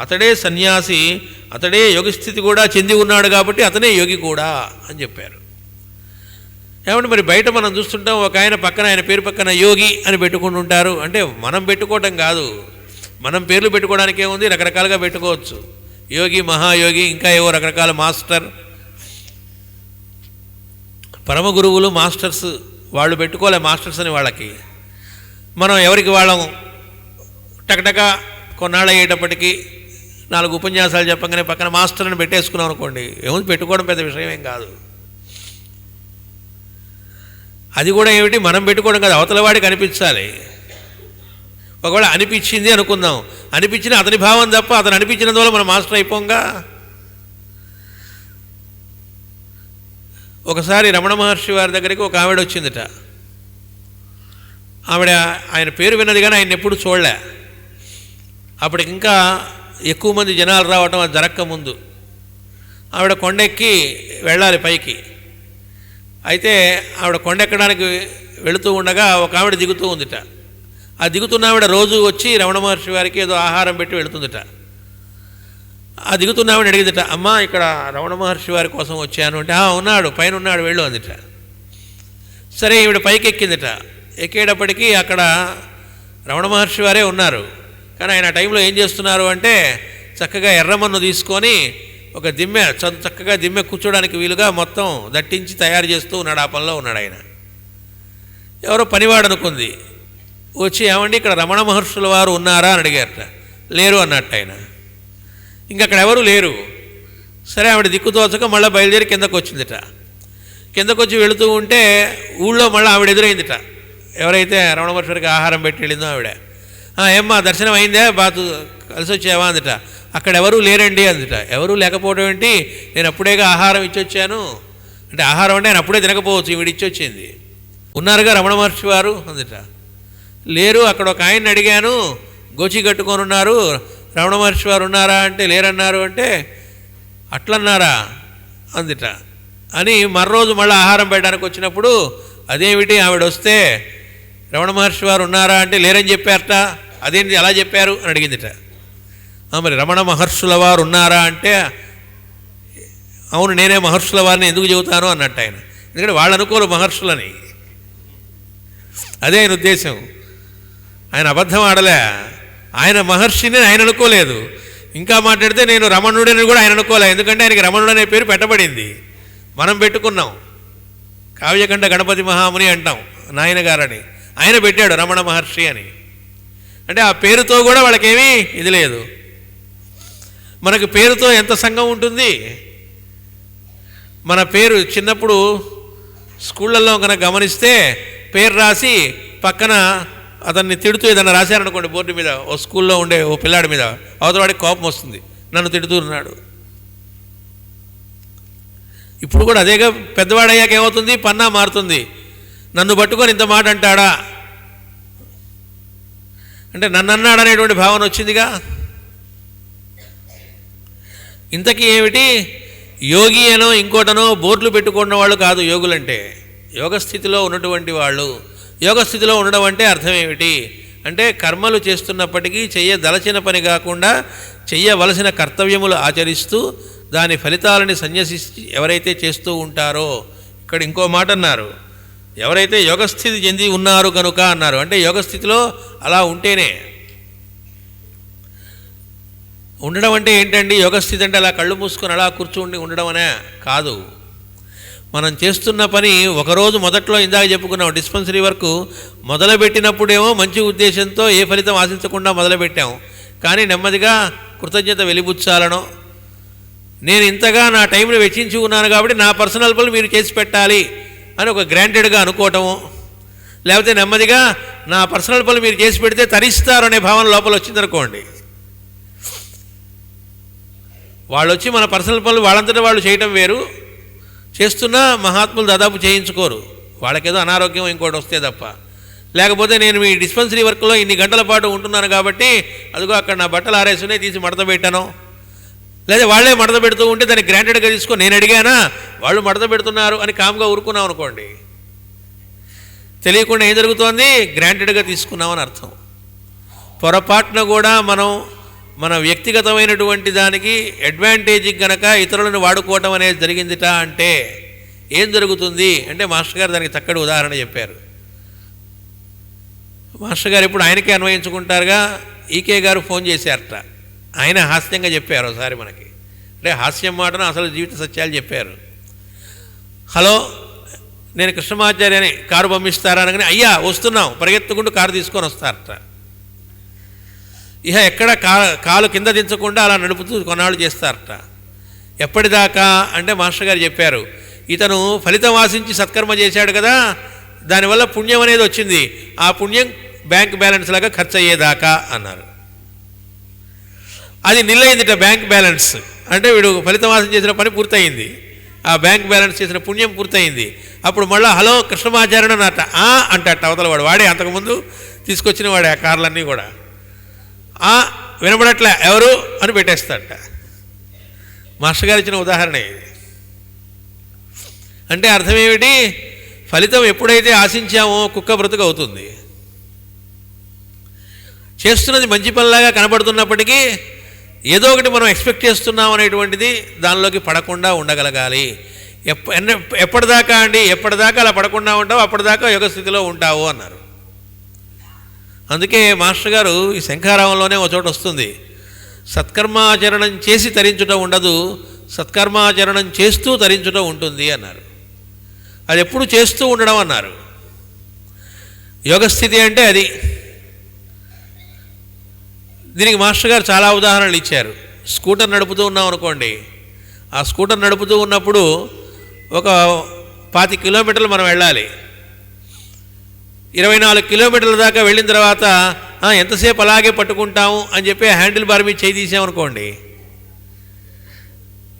అతడే సన్యాసి, అతడే యోగస్థితి కూడా చెంది ఉన్నాడు కాబట్టి అతనే యోగి కూడా అని చెప్పారు. ఏమంటే మరి బయట మనం చూస్తుంటాం, ఒక ఆయన పక్కన ఆయన పేరు పక్కన యోగి అని పెట్టుకుంటూ ఉంటారు. అంటే మనం పెట్టుకోవటం కాదు, మనం పేర్లు పెట్టుకోవడానికి ఏముంది, రకరకాలుగా పెట్టుకోవచ్చు. యోగి, మహాయోగి, ఇంకా ఏవో రకరకాల మాస్టర్ పరమ గురువులు మాస్టర్స్ వాళ్ళు పెట్టుకోలే మాస్టర్స్ అని వాళ్ళకి. మనం ఎవరికి వాళ్ళం టకటక కొన్నాళ్ళు అయ్యేటప్పటికీ 4 ఉపన్యాసాలు చెప్పగానే పక్కన మాస్టర్ని పెట్టేసుకున్నాం అనుకోండి, ఏముంది పెట్టుకోవడం పెద్ద విషయం ఏం కాదు. అది కూడా ఏమిటి, మనం పెట్టుకోవడం కాదు, అవతల వాడికి అనిపించాలి. ఒకవేళ అనిపించింది అనుకుందాం, అనిపించిన అతని భావం తప్ప అతను అనిపించినందువల్ల మనం మాస్టర్ అయిపోంగా. ఒకసారి రమణ మహర్షి వారి దగ్గరికి ఒక ఆవిడ వచ్చిందట. ఆవిడ ఆయన పేరు విన్నది కానీ ఆయన ఎప్పుడు చూడలే. అప్పటికి ఇంకా ఎక్కువ మంది జనాలు రావటం అది జరక్క ముందు ఆవిడ కొండెక్కి వెళ్ళాలి పైకి. అయితే ఆవిడ కొండెక్కడానికి వెళుతూ ఉండగా ఒక ఆవిడ దిగుతూ ఉందిట. ఆ దిగుతున్న ఆవిడ రోజు వచ్చి రమణ మహర్షి వారికి ఏదో ఆహారం పెట్టి వెళుతుందిట. ఆ దిగుతున్న ఆవిడ అడిగిందిట, అమ్మ ఇక్కడ రమణ మహర్షి వారి కోసం వచ్చాను అంటే, ఉన్నాడు పైన ఉన్నాడు వెళ్ళు అందిట. సరే ఈవిడ పైకి ఎక్కిందిట. ఎక్కేటప్పటికీ అక్కడ రమణ మహర్షి వారే ఉన్నారు. కానీ ఆయన ఆ టైంలో ఏం చేస్తున్నారు అంటే, చక్కగా ఎర్రమన్ను తీసుకొని ఒక దిమ్మె చక్కగా దిమ్మె కూర్చోడానికి వీలుగా మొత్తం దట్టించి తయారు చేస్తూ ఉన్నాడు. ఆ పనిలో ఉన్నాడు ఆయన. ఎవరో పనివాడు అనుకుంది, వచ్చి ఏమండి ఇక్కడ రమణ మహర్షుల వారు ఉన్నారా అని అడిగారట. లేరు అన్నట్టు ఆయన. ఇంకక్కడ ఎవరు లేరు. సరే ఆవిడ దిక్కుతోచక మళ్ళీ బయలుదేరి కిందకు వచ్చిందిట. కిందకు వచ్చి వెళుతూ ఉంటే ఊళ్ళో మళ్ళీ ఆవిడ ఎదురైందిట. ఎవరైతే రమణ మహర్షికి ఆహారం పెట్టి వెళ్ళిందో ఆవిడ. ఏమ్మా దర్శనం అయిందా, బాతు కలిసి వచ్చావా అందుట. అక్కడ ఎవరూ లేరండి అందుట. ఎవరూ లేకపోవడం ఏంటి, నేను అప్పుడేగా ఆహారం ఇచ్చొచ్చాను అంటే, ఆహారం అంటే ఆయన అప్పుడే తినకపోవచ్చు, ఈవిడ ఇచ్చొచ్చింది. ఉన్నారుగా రమణ మహర్షి వారు అందుట. లేరు, అక్కడ ఒక ఆయన్ని అడిగాను, గోచి కట్టుకొని ఉన్నారు, రమణ మహర్షి వారు ఉన్నారా అంటే లేరన్నారు. అంటే అట్లన్నారా అందుట. అని మర్రోజు మళ్ళీ ఆహారం పెట్టడానికి వచ్చినప్పుడు, అదేమిటి ఆవిడ వస్తే రమణ మహర్షి వారు ఉన్నారా అంటే లేరని చెప్పారట, అదేంటి అలా చెప్పారు అని అడిగిందిట. మరి రమణ మహర్షుల వారు ఉన్నారా అంటే, అవును నేనే మహర్షుల వారిని ఎందుకు చెబుతాను అన్నట్టు ఆయన. ఎందుకంటే వాళ్ళు అనుకోరు మహర్షులని, అదే ఆయన ఉద్దేశం. ఆయన అబద్ధం ఆడలే, ఆయన మహర్షిని ఆయన అనుకోలేదు. ఇంకా మాట్లాడితే నేను రమణుడని కూడా ఆయన అనుకోలే, ఎందుకంటే ఆయనకి రమణుడు అనే పేరు పెట్టబడింది, మనం పెట్టుకున్నాం. కావ్యకంఠ గణపతి మహాముని అంటాం నాయన గారని, ఆయన పెట్టాడు రమణ మహర్షి అని. అంటే ఆ పేరుతో కూడా వాళ్ళకేమీ ఇది లేదు. మనకు పేరుతో ఎంత సంఘం ఉంటుంది. మన పేరు చిన్నప్పుడు స్కూళ్ళల్లో కనుక గమనిస్తే పేరు రాసి పక్కన అతన్ని తిడుతూ ఏదన్నా రాశారనుకోండి బోర్డు మీద, ఓ స్కూల్లో ఉండే ఓ పిల్లాడి మీద, అవతలవాడికి కోపం వస్తుంది, నన్ను తిడుతున్నాడు. ఇప్పుడు కూడా అదేగా, పెద్దవాడయ్యాక ఏమవుతుంది, పన్నా మారుతుంది. నన్ను పట్టుకొని ఇంత మాట అంటాడా అంటే నన్ను అన్నాడనేటువంటి భావన వచ్చిందిగా. ఇంతకీ ఏమిటి, యోగి అనో ఇంకోటనో బోర్డులు పెట్టుకున్న వాళ్ళు కాదు యోగులంటే, యోగస్థితిలో ఉన్నటువంటి వాళ్ళు. యోగస్థితిలో ఉండడం అంటే అర్థం ఏమిటి అంటే, కర్మలు చేస్తున్నప్పటికీ చెయ్యదలచిన పని కాకుండా చెయ్యవలసిన కర్తవ్యములు ఆచరిస్తూ దాని ఫలితాలని సన్యసిస్తూ ఎవరైతే చేస్తూ ఉంటారో, ఇక్కడ ఇంకో మాట అన్నారు, ఎవరైతే యోగస్థితి చెంది ఉన్నారు కనుక అన్నారు. అంటే యోగస్థితిలో అలా ఉంటేనే. ఉండడం అంటే ఏంటండి, యోగస్థితి అంటే అలా కళ్ళు మూసుకొని అలా కూర్చుండి ఉండడం అనే కాదు. మనం చేస్తున్న పని ఒకరోజు మొదట్లో ఇందాక చెప్పుకున్నాం, డిస్పెన్సరీ వర్క్ మొదలుపెట్టినప్పుడేమో మంచి ఉద్దేశంతో ఏ ఫలితం ఆశించకుండా మొదలుపెట్టాం. కానీ నెమ్మదిగా కృతజ్ఞత వెలిబుచ్చాలనో, నేను ఇంతగా నా టైంని వెచ్చించి ఉన్నాను కాబట్టి నా పర్సనల్ పనులు మీరు చేసి పెట్టాలి అని ఒక గ్రాంటెడ్గా అనుకోవటము, లేకపోతే నెమ్మదిగా నా పర్సనల్ పనులు మీరు చేసి పెడితే తరిస్తారు అనే భావన లోపల వచ్చిందనుకోండి, వాళ్ళు వచ్చి మన పర్సనల్ పనులు వాళ్ళంతటా వాళ్ళు చేయటం వేరు. చేస్తున్నా మహాత్ములు దాదాపు చేయించుకోరు, వాళ్ళకేదో అనారోగ్యం ఇంకోటి వస్తే తప్ప. లేకపోతే నేను మీ డిస్పెన్సరీ వర్క్లో ఇన్ని గంటల పాటు ఉంటున్నాను కాబట్టి అదిగో అక్కడ నా బట్టలు ఆరేసునే తీసి మడత పెట్టాను, లేదా వాళ్ళే మడత పెడుతూ ఉంటే దాన్ని గ్రాంటెడ్గా తీసుకో, నేను అడిగానా వాళ్ళు మడత పెడుతున్నారు అని కామ్గా ఊరుకున్నాం అనుకోండి, తెలియకుండా ఏం జరుగుతోంది, గ్రాంటెడ్గా తీసుకున్నామని అర్థం. పొరపాటున కూడా మనం మన వ్యక్తిగతమైనటువంటి దానికి అడ్వాంటేజ్ కనుక ఇతరులను వాడుకోవటం అనేది జరిగిందిట అంటే ఏం జరుగుతుంది అంటే, మాస్టర్ గారు దానికి చక్కటి ఉదాహరణ చెప్పారు. మాస్టర్ గారు ఇప్పుడు ఆయనకే అన్వయించుకుంటారుగా. ఈకే గారు ఫోన్ చేశారట, ఆయన హాస్యంగా చెప్పారు ఒకసారి మనకి, అంటే హాస్యం మాటను అసలు జీవిత సత్యాలు చెప్పారు. హలో నేను కృష్ణమాచార్యని కారు పంపిస్తారా అనగానే అయ్యా వస్తున్నాం పరిగెత్తుకుంటూ కారు తీసుకొని వస్తారట. ఇహ ఎక్కడ కాలు కింద దించకుండా అలా నడుపుతూ కొన్నాళ్ళు చేస్తారట. ఎప్పటిదాకా అంటే మాస్టర్ గారు చెప్పారు, ఇతను ఫలితం ఆశించి సత్కర్మ చేశాడు కదా, దానివల్ల పుణ్యం అనేది వచ్చింది, ఆ పుణ్యం బ్యాంక్ బ్యాలెన్స్ లాగా ఖర్చు అయ్యేదాకా అన్నారు. అది నిల్లయిందిట బ్యాంక్ బ్యాలెన్స్. అంటే వీడు ఫలితం ఆశం చేసిన పని పూర్తయింది, ఆ బ్యాంక్ బ్యాలెన్స్ చేసిన పుణ్యం పూర్తయింది. అప్పుడు మళ్ళీ హలో కృష్ణమాచార్యుడు అన్నట్ట అంటట అవతల వాడు, వాడే అంతకుముందు తీసుకొచ్చిన వాడే ఆ కార్లన్నీ కూడా. వినపడట్లే ఎవరు అని పెట్టేస్తాడట. మాస్టర్ గారు ఇచ్చిన ఉదాహరణ ఇది. అంటే అర్థం ఏమిటి, ఫలితం ఎప్పుడైతే ఆశించామో కుక్క బ్రతుకు అవుతుంది. చేస్తున్నది మంచి పనిలాగా కనబడుతున్నప్పటికీ ఏదో ఒకటి మనం ఎక్స్పెక్ట్ చేస్తున్నాం అనేటువంటిది దానిలోకి పడకుండా ఉండగలగాలి. ఎప్పటిదాకా అండి, ఎప్పటిదాకా అలా పడకుండా ఉంటావు అప్పటిదాకా యోగ స్థితిలో ఉంటావు అన్నారు. అందుకే మాస్టర్ గారు ఈ శంఖారావంలోనే ఒక చోట వస్తుంది, సత్కర్మాచరణం చేసి తరించుట ఉండదు, సత్కర్మాచరణం చేస్తూ తరించుట ఉంటుంది అన్నారు. అది ఎప్పుడు చేస్తూ ఉండడం అన్నారు. యోగస్థితి అంటే అది. దీనికి మాస్టర్ గారు చాలా ఉదాహరణలు ఇచ్చారు. స్కూటర్ నడుపుతూ ఉన్నాం అనుకోండి, ఆ స్కూటర్ నడుపుతూ ఉన్నప్పుడు ఒక 25 కిలోమీటర్లు మనం వెళ్ళాలి. 24 కిలోమీటర్ల దాకా వెళ్ళిన తర్వాత ఎంతసేపు అలాగే పట్టుకుంటాము అని చెప్పి హ్యాండిల్ బార్ మీద చేయి తీసామనుకోండి,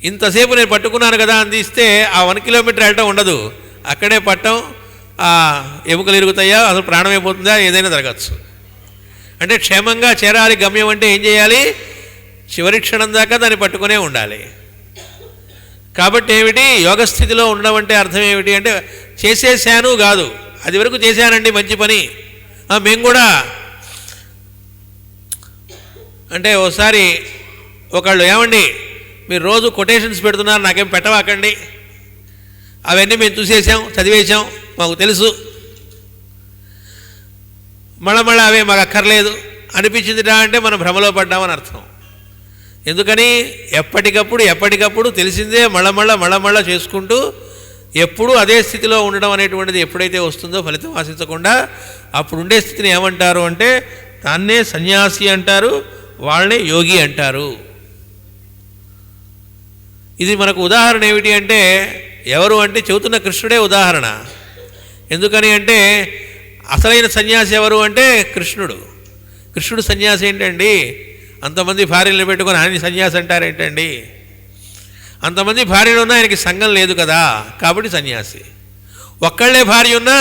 ఇంతసేపు నేను పట్టుకున్నాను కదా అందిస్తే ఆ 1 కిలోమీటర్ వెళ్ళటం ఉండదు, అక్కడే పట్టం, ఎముకలు ఇరుగుతాయా, అసలు ప్రాణం అయిపోతుందా, ఏదైనా జరగచ్చు. అంటే క్షేమంగా చేరాలి గమ్యం అంటే ఏం చేయాలి, చివరి క్షణం దాకా దాన్ని పట్టుకునే ఉండాలి. కాబట్టి ఏమిటి, యోగస్థితిలో ఉండడం అంటే అర్థం ఏమిటి అంటే చేసేసాను కాదు, అది వరకు చేశానండి మంచి పని, మేము కూడా. అంటే ఒకసారి ఒకళ్ళు ఏమండి మీరు రోజు కొటేషన్స్ పెడుతున్నారు, నాకేం పెట్టవాకండి, అవన్నీ మేము చూసేసాం చదివేశాం మాకు తెలుసు, మళ్ళీ అవే మాకు అక్కర్లేదు అనిపించిందిరా అంటే మనం భ్రమలో పడ్డామని అర్థం. ఎందుకని ఎప్పటికప్పుడు తెలిసిందే మళ్ళా చేసుకుంటూ ఎప్పుడూ అదే స్థితిలో ఉండడం అనేటువంటిది ఎప్పుడైతే వస్తుందో ఫలితం ఆశించకుండా, అప్పుడు ఉండే స్థితిని ఏమంటారు అంటే దాన్నే సన్యాసి అంటారు, వాళ్ళనే యోగి అంటారు. ఇది మనకు ఉదాహరణ ఏమిటి అంటే ఎవరు అంటే చెబుతున్న కృష్ణుడే ఉదాహరణ. ఎందుకని అంటే అసలైన సన్యాసి ఎవరు అంటే కృష్ణుడు. కృష్ణుడు సన్యాసి ఏంటండి, అంతమంది భార్యలు పెట్టుకొని ఆయన సన్యాసి అంటారేంటండి, అంతమంది భార్యలు ఉన్నా ఆయనకి సంఘం లేదు కదా, కాబట్టి సన్యాసి. ఒక్కళ్ళే భార్య ఉన్నా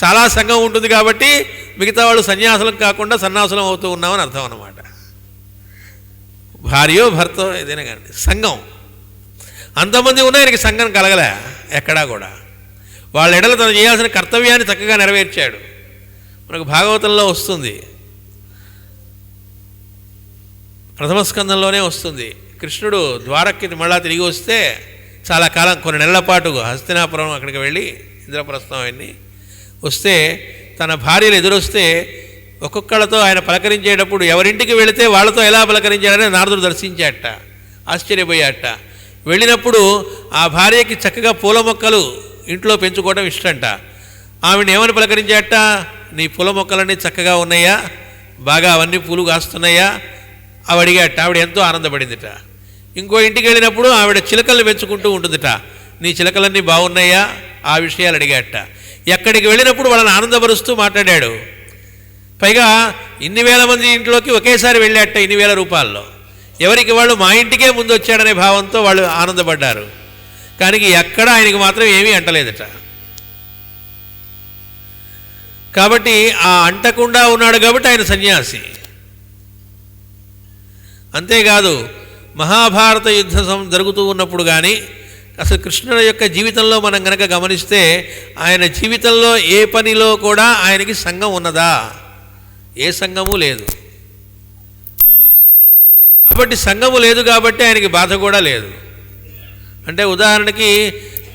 చాలా సంఘం ఉంటుంది కాబట్టి మిగతా వాళ్ళు సన్యాసులం కాకుండా సన్యాసులం అవుతూ ఉన్నామని అర్థం అన్నమాట. భార్యో భర్తో ఏదైనా కానీ సంఘం అంతమంది ఉన్నా ఆయనకి సంఘం కలగలే ఎక్కడా కూడా. వాళ్ళ ఎడల తను చేయాల్సిన కర్తవ్యాన్ని చక్కగా నెరవేర్చాడు. మనకు భాగవతంలో వస్తుంది, ప్రథమ స్కందంలోనే వస్తుంది. కృష్ణుడు ద్వారక్కి మళ్ళా తిరిగి వస్తే చాలా కాలం కొన్ని నెలల పాటు హస్తినాపురం అక్కడికి వెళ్ళి ఇంద్రప్రస్థం అవన్నీ వస్తే తన భార్యలు ఎదురొస్తే ఒక్కొక్కళ్ళతో ఆయన పలకరించేటప్పుడు ఎవరింటికి వెళితే వాళ్ళతో ఎలా పలకరించాడని నారదుడు దర్శించాట, ఆశ్చర్యపోయాట. వెళ్ళినప్పుడు ఆ భార్యకి చక్కగా పూల మొక్కలు ఇంట్లో పెంచుకోవడం ఇష్టంట. ఆవిడని ఏమని పలకరించాట, నీ పూల మొక్కలన్నీ చక్కగా ఉన్నాయా, బాగా అవన్నీ పూలు కాస్తున్నాయా అవి అడిగాట. ఆవిడ ఎంతో ఆనందపడిందిట. ఇంకో ఇంటికి వెళ్ళినప్పుడు ఆవిడ చిలకల్ని పెంచుకుంటూ ఉంటుందిట, నీ చిలకలన్నీ బాగున్నాయా ఆ విషయాలు అడిగాట. ఎక్కడికి వెళ్ళినప్పుడు వాళ్ళని ఆనందపరుస్తూ మాట్లాడాడు. పైగా ఇన్ని వేల మంది ఇంట్లోకి ఒకేసారి వెళ్ళాట, ఇన్ని వేల రూపాయల్లో. ఎవరికి వాళ్ళు మా ఇంటికే ముందు వచ్చాడనే భావంతో వాళ్ళు ఆనందపడ్డారు. కానీ ఎక్కడ ఆయనకి మాత్రం ఏమీ అంటలేదట. కాబట్టి ఆ అంటకుండా ఉన్నాడు కాబట్టి ఆయన సన్యాసి. అంతేకాదు మహాభారత యుద్ధం జరుగుతూ ఉన్నప్పుడు కానీ అసలు కృష్ణుడి యొక్క జీవితంలో మనం కనుక గమనిస్తే ఆయన జీవితంలో ఏ పనిలో కూడా ఆయనకి సంఘం ఉన్నదా, ఏ సంఘము లేదు. కాబట్టి సంఘము లేదు కాబట్టి ఆయనకి బాధ కూడా లేదు. అంటే ఉదాహరణకి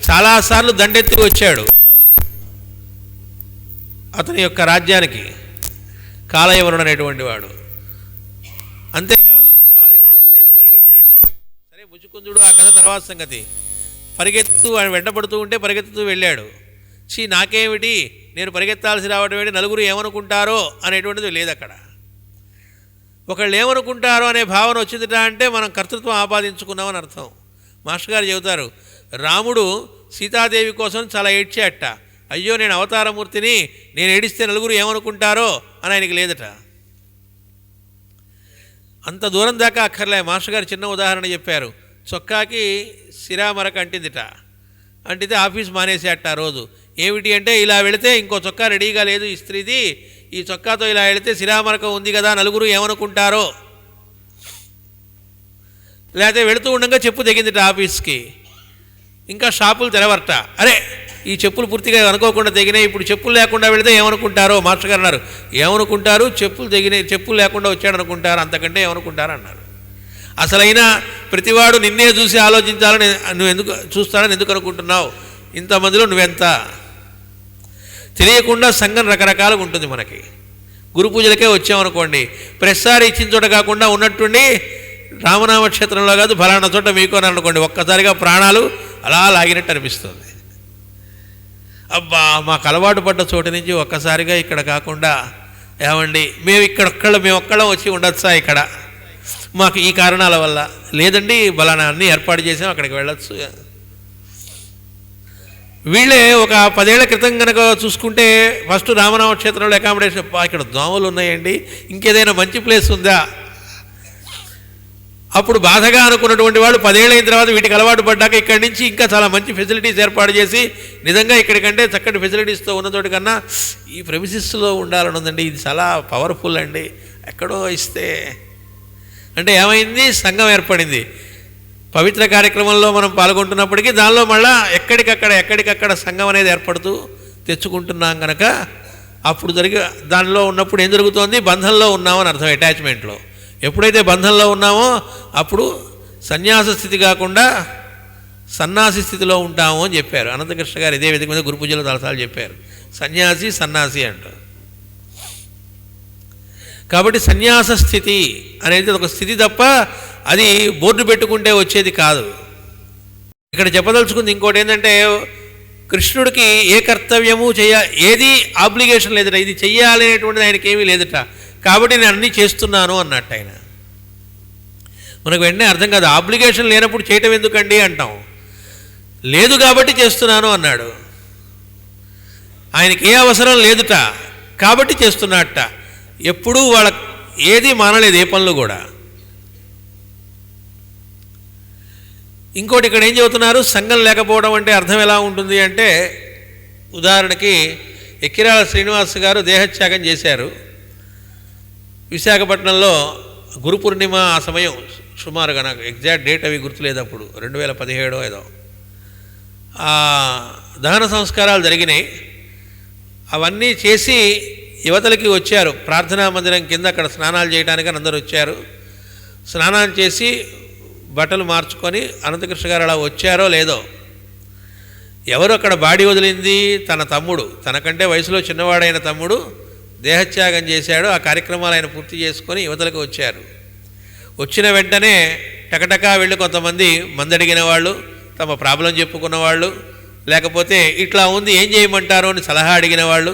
చాలాసార్లు దండెత్తి వచ్చాడు అతని యొక్క రాజ్యానికి కాలయవనుడు అనేటువంటి వాడు. అంతేకాదు కాలయవనుడు వస్తే ఆయన పరిగెత్తాడు. సరే ముచుకుందుడు ఆ కథ తర్వాత సంగతి. పరిగెత్తు ఆయన వెంటబడుతూ ఉంటే పరిగెత్తుతూ వెళ్ళాడు. నాకేమిటి, నేను పరిగెత్తాల్సి రావడం ఏంటి, నలుగురు ఏమనుకుంటారో అనేటువంటిది లేదు అక్కడ. ఒకళ్ళు ఏమనుకుంటారో అనే భావన వచ్చిందిట అంటే మనం కర్తృత్వం ఆపాదించుకున్నామని అర్థం. మాస్టర్ గారు చెబుతారు, రాముడు సీతాదేవి కోసం చాలా ఏడ్చాట. అయ్యో నేను అవతారమూర్తిని, నేను ఏడిస్తే నలుగురు ఏమనుకుంటారో అని ఆయనకి లేదట. అంత దూరం దాకా అక్కర్లే. మాస్టర్ గారు చిన్న ఉదాహరణ చెప్పారు. చొక్కాకి సిరామరక అంటిందిట, అంటితే ఆఫీస్ మానేసేట రోజు. ఏమిటి అంటే, ఇలా వెళితే ఇంకో చొక్కా రెడీగా లేదు ఇస్త్రీది, ఈ చొక్కాతో ఇలా వెళితే సిరామరక ఉంది కదా, నలుగురు ఏమనుకుంటారో. లేకపోతే వెళుతూ ఉండగా చెప్పు తెగిందిట ఆఫీస్కి. ఇంకా షాపులు తెరవరట. అరే ఈ చెప్పులు పూర్తిగా అనుకోకుండా తెగినాయి, ఇప్పుడు చెప్పులు లేకుండా వెళితే ఏమనుకుంటారో. మాస్టర్ గారు అన్నారు, ఏమనుకుంటారు, చెప్పులు తెగినాయి, చెప్పులు లేకుండా వచ్చాడు అనుకుంటారు, అంతకంటే ఏమనుకుంటారు అన్నారు. అసలైన ప్రతివాడు నిన్నే చూసి ఆలోచించాలని నువ్వు ఎందుకు చూస్తాడని ఎందుకు అనుకుంటున్నావు, ఇంతమందిలో నువ్వెంత. తెలియకుండా సంఘం రకరకాలుగా ఉంటుంది. మనకి గురు పూజలకే వచ్చామనుకోండి, ప్రతిసారి ఇచ్చిన చోట కాకుండా ఉన్నట్టుండి రామనామ క్షేత్రంలో కాదు ఫలానా చోట మీకు అని అనుకోండి, ఒక్కసారిగా ప్రాణాలు అలా లాగినట్టు అనిపిస్తుంది. అబ్బా మాకు అలవాటు పడ్డ చోటు నుంచి ఒక్కసారిగా ఇక్కడ కాకుండా, ఏమండి మేము ఒక్కళ్ళం వచ్చి ఉండొచ్చా ఇక్కడ, మాకు ఈ కారణాల వల్ల లేదండి, బలానా అన్నీ ఏర్పాటు చేసాం అక్కడికి వెళ్ళొచ్చు. వీళ్ళే ఒక 10 ఏళ్ల క్రితం కనుక చూసుకుంటే ఫస్ట్ రామనామ క్షేత్రంలో అకామిడేషన్, ఇక్కడ దోమలు ఉన్నాయండి, ఇంకేదైనా మంచి ప్లేస్ ఉందా. అప్పుడు బాధగా అనుకున్నటువంటి వాళ్ళు 10 ఏళ్ళ అయిన తర్వాత వీటికి అలవాటు పడ్డాక ఇక్కడి నుంచి ఇంకా చాలా మంచి ఫెసిలిటీస్ ఏర్పాటు చేసి, నిజంగా ఇక్కడికంటే చక్కటి ఫెసిలిటీస్తో ఉన్నతోటి కన్నా ఈ ప్రెమిసిస్లో ఉండాలని ఉందండి, ఇది చాలా పవర్ఫుల్ అండి, ఎక్కడో ఇస్తే అంటే ఏమైంది, సంఘం ఏర్పడింది. పవిత్ర కార్యక్రమంలో మనం పాల్గొంటున్నప్పటికీ దానిలో మళ్ళా ఎక్కడికక్కడ సంఘం అనేది ఏర్పడుతూ తెచ్చుకుంటున్నాం కనుక అప్పుడు దానిలో ఉన్నప్పుడు ఏం జరుగుతోంది, బంధంలో ఉన్నామని అర్థం, అటాచ్మెంట్లో. ఎప్పుడైతే బంధంలో ఉన్నామో అప్పుడు సన్యాస స్థితి కాకుండా సన్నాసి స్థితిలో ఉంటాము అని చెప్పారు అనంతకృష్ణ గారు. ఇదే వేదిక మీద గురు పూజలో తలసాలు చెప్పారు, సన్యాసి సన్నాసి అంటారు. కాబట్టి సన్యాస స్థితి అనేది ఒక స్థితి తప్ప అది బోర్డు పెట్టుకుంటే వచ్చేది కాదు. ఇక్కడ చెప్పదలుచుకుంది ఇంకోటి ఏంటంటే, కృష్ణుడికి ఏ కర్తవ్యము ఏది ఆబ్లిగేషన్ లేదట, ఇది చెయ్యాలి అనేటువంటిది ఆయనకి ఏమీ లేదట. కాబట్టి నేను అన్నీ చేస్తున్నాను అన్నట్టు ఆయన. మనకు వెంటనే అర్థం కాదు, ఆబ్లిగేషన్ లేనప్పుడు చేయటం ఎందుకండి అంటాం. లేదు కాబట్టి చేస్తున్నాను అన్నాడు. ఆయనకి ఏ అవసరం లేదుట కాబట్టి చేస్తున్నట్ట. ఎప్పుడూ వాళ్ళ ఏది మానలేదు, ఏ పనులు కూడా. ఇంకోటి ఇక్కడ ఏం చెబుతున్నారు, సంఘం లేకపోవడం అంటే అర్థం ఎలా ఉంటుంది అంటే, ఉదాహరణకి ఎక్కిరాల శ్రీనివాస్ గారు దేహత్యాగం చేశారు. విశాఖపట్నంలో గురు పూర్ణిమ ఆ సమయం, సుమారుగా నాకు ఎగ్జాక్ట్ డేట్ అవి గుర్తులేదు, అప్పుడు 2017 ఏదో ఆ దహన సంస్కారాలు జరిగినాయి. అవన్నీ చేసి యువతలకి వచ్చారు, ప్రార్థనా మందిరం కింద అక్కడ స్నానాలు చేయడానికి అందరూ వచ్చారు. స్నానాలు చేసి బట్టలు మార్చుకొని అనంతకృష్ణ గారు అలా వచ్చారో లేదో, ఎవరు అక్కడ బాడీ వదిలింది, తన తమ్ముడు, తనకంటే వయసులో చిన్నవాడైన తమ్ముడు దేహత్యాగం చేశాడు. ఆ కార్యక్రమాలు ఆయన పూర్తి చేసుకొని యువతలకు వచ్చారు. వచ్చిన వెంటనే టకటకా వెళ్ళి కొంతమంది మందడిగిన వాళ్ళు, తమ ప్రాబ్లం చెప్పుకున్న వాళ్ళు, లేకపోతే ఇట్లా ఉంది ఏం చేయమంటారు అని సలహా అడిగిన వాళ్ళు,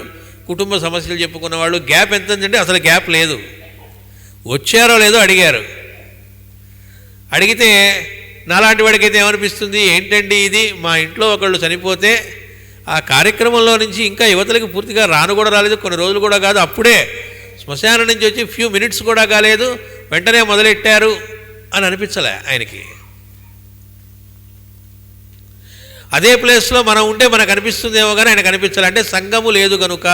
కుటుంబ సమస్యలు చెప్పుకున్న వాళ్ళు. గ్యాప్ ఎంత ఉందంటే అసలు గ్యాప్ లేదు. వచ్చారో లేదో అడిగారు. అడిగితే నాలాంటి వాడికైతే ఏమనిపిస్తుంది, ఏంటండి ఇది, మా ఇంట్లో ఒకళ్ళు చనిపోతే ఆ కార్యక్రమంలో నుంచి ఇంకా యువతలకి పూర్తిగా రాను కూడా రాలేదు, కొన్ని రోజులు కూడా కాదు, అప్పుడే శ్మశానం నుంచి వచ్చి ఫ్యూ మినిట్స్ కూడా కాలేదు, వెంటనే మొదలెట్టారు అని అనిపించలే ఆయనకి. అదే ప్లేస్లో మనం ఉంటే మనకు అనిపిస్తుందేమో కానీ ఆయనకు అనిపించాలి. అంటే సంఘము లేదు కనుక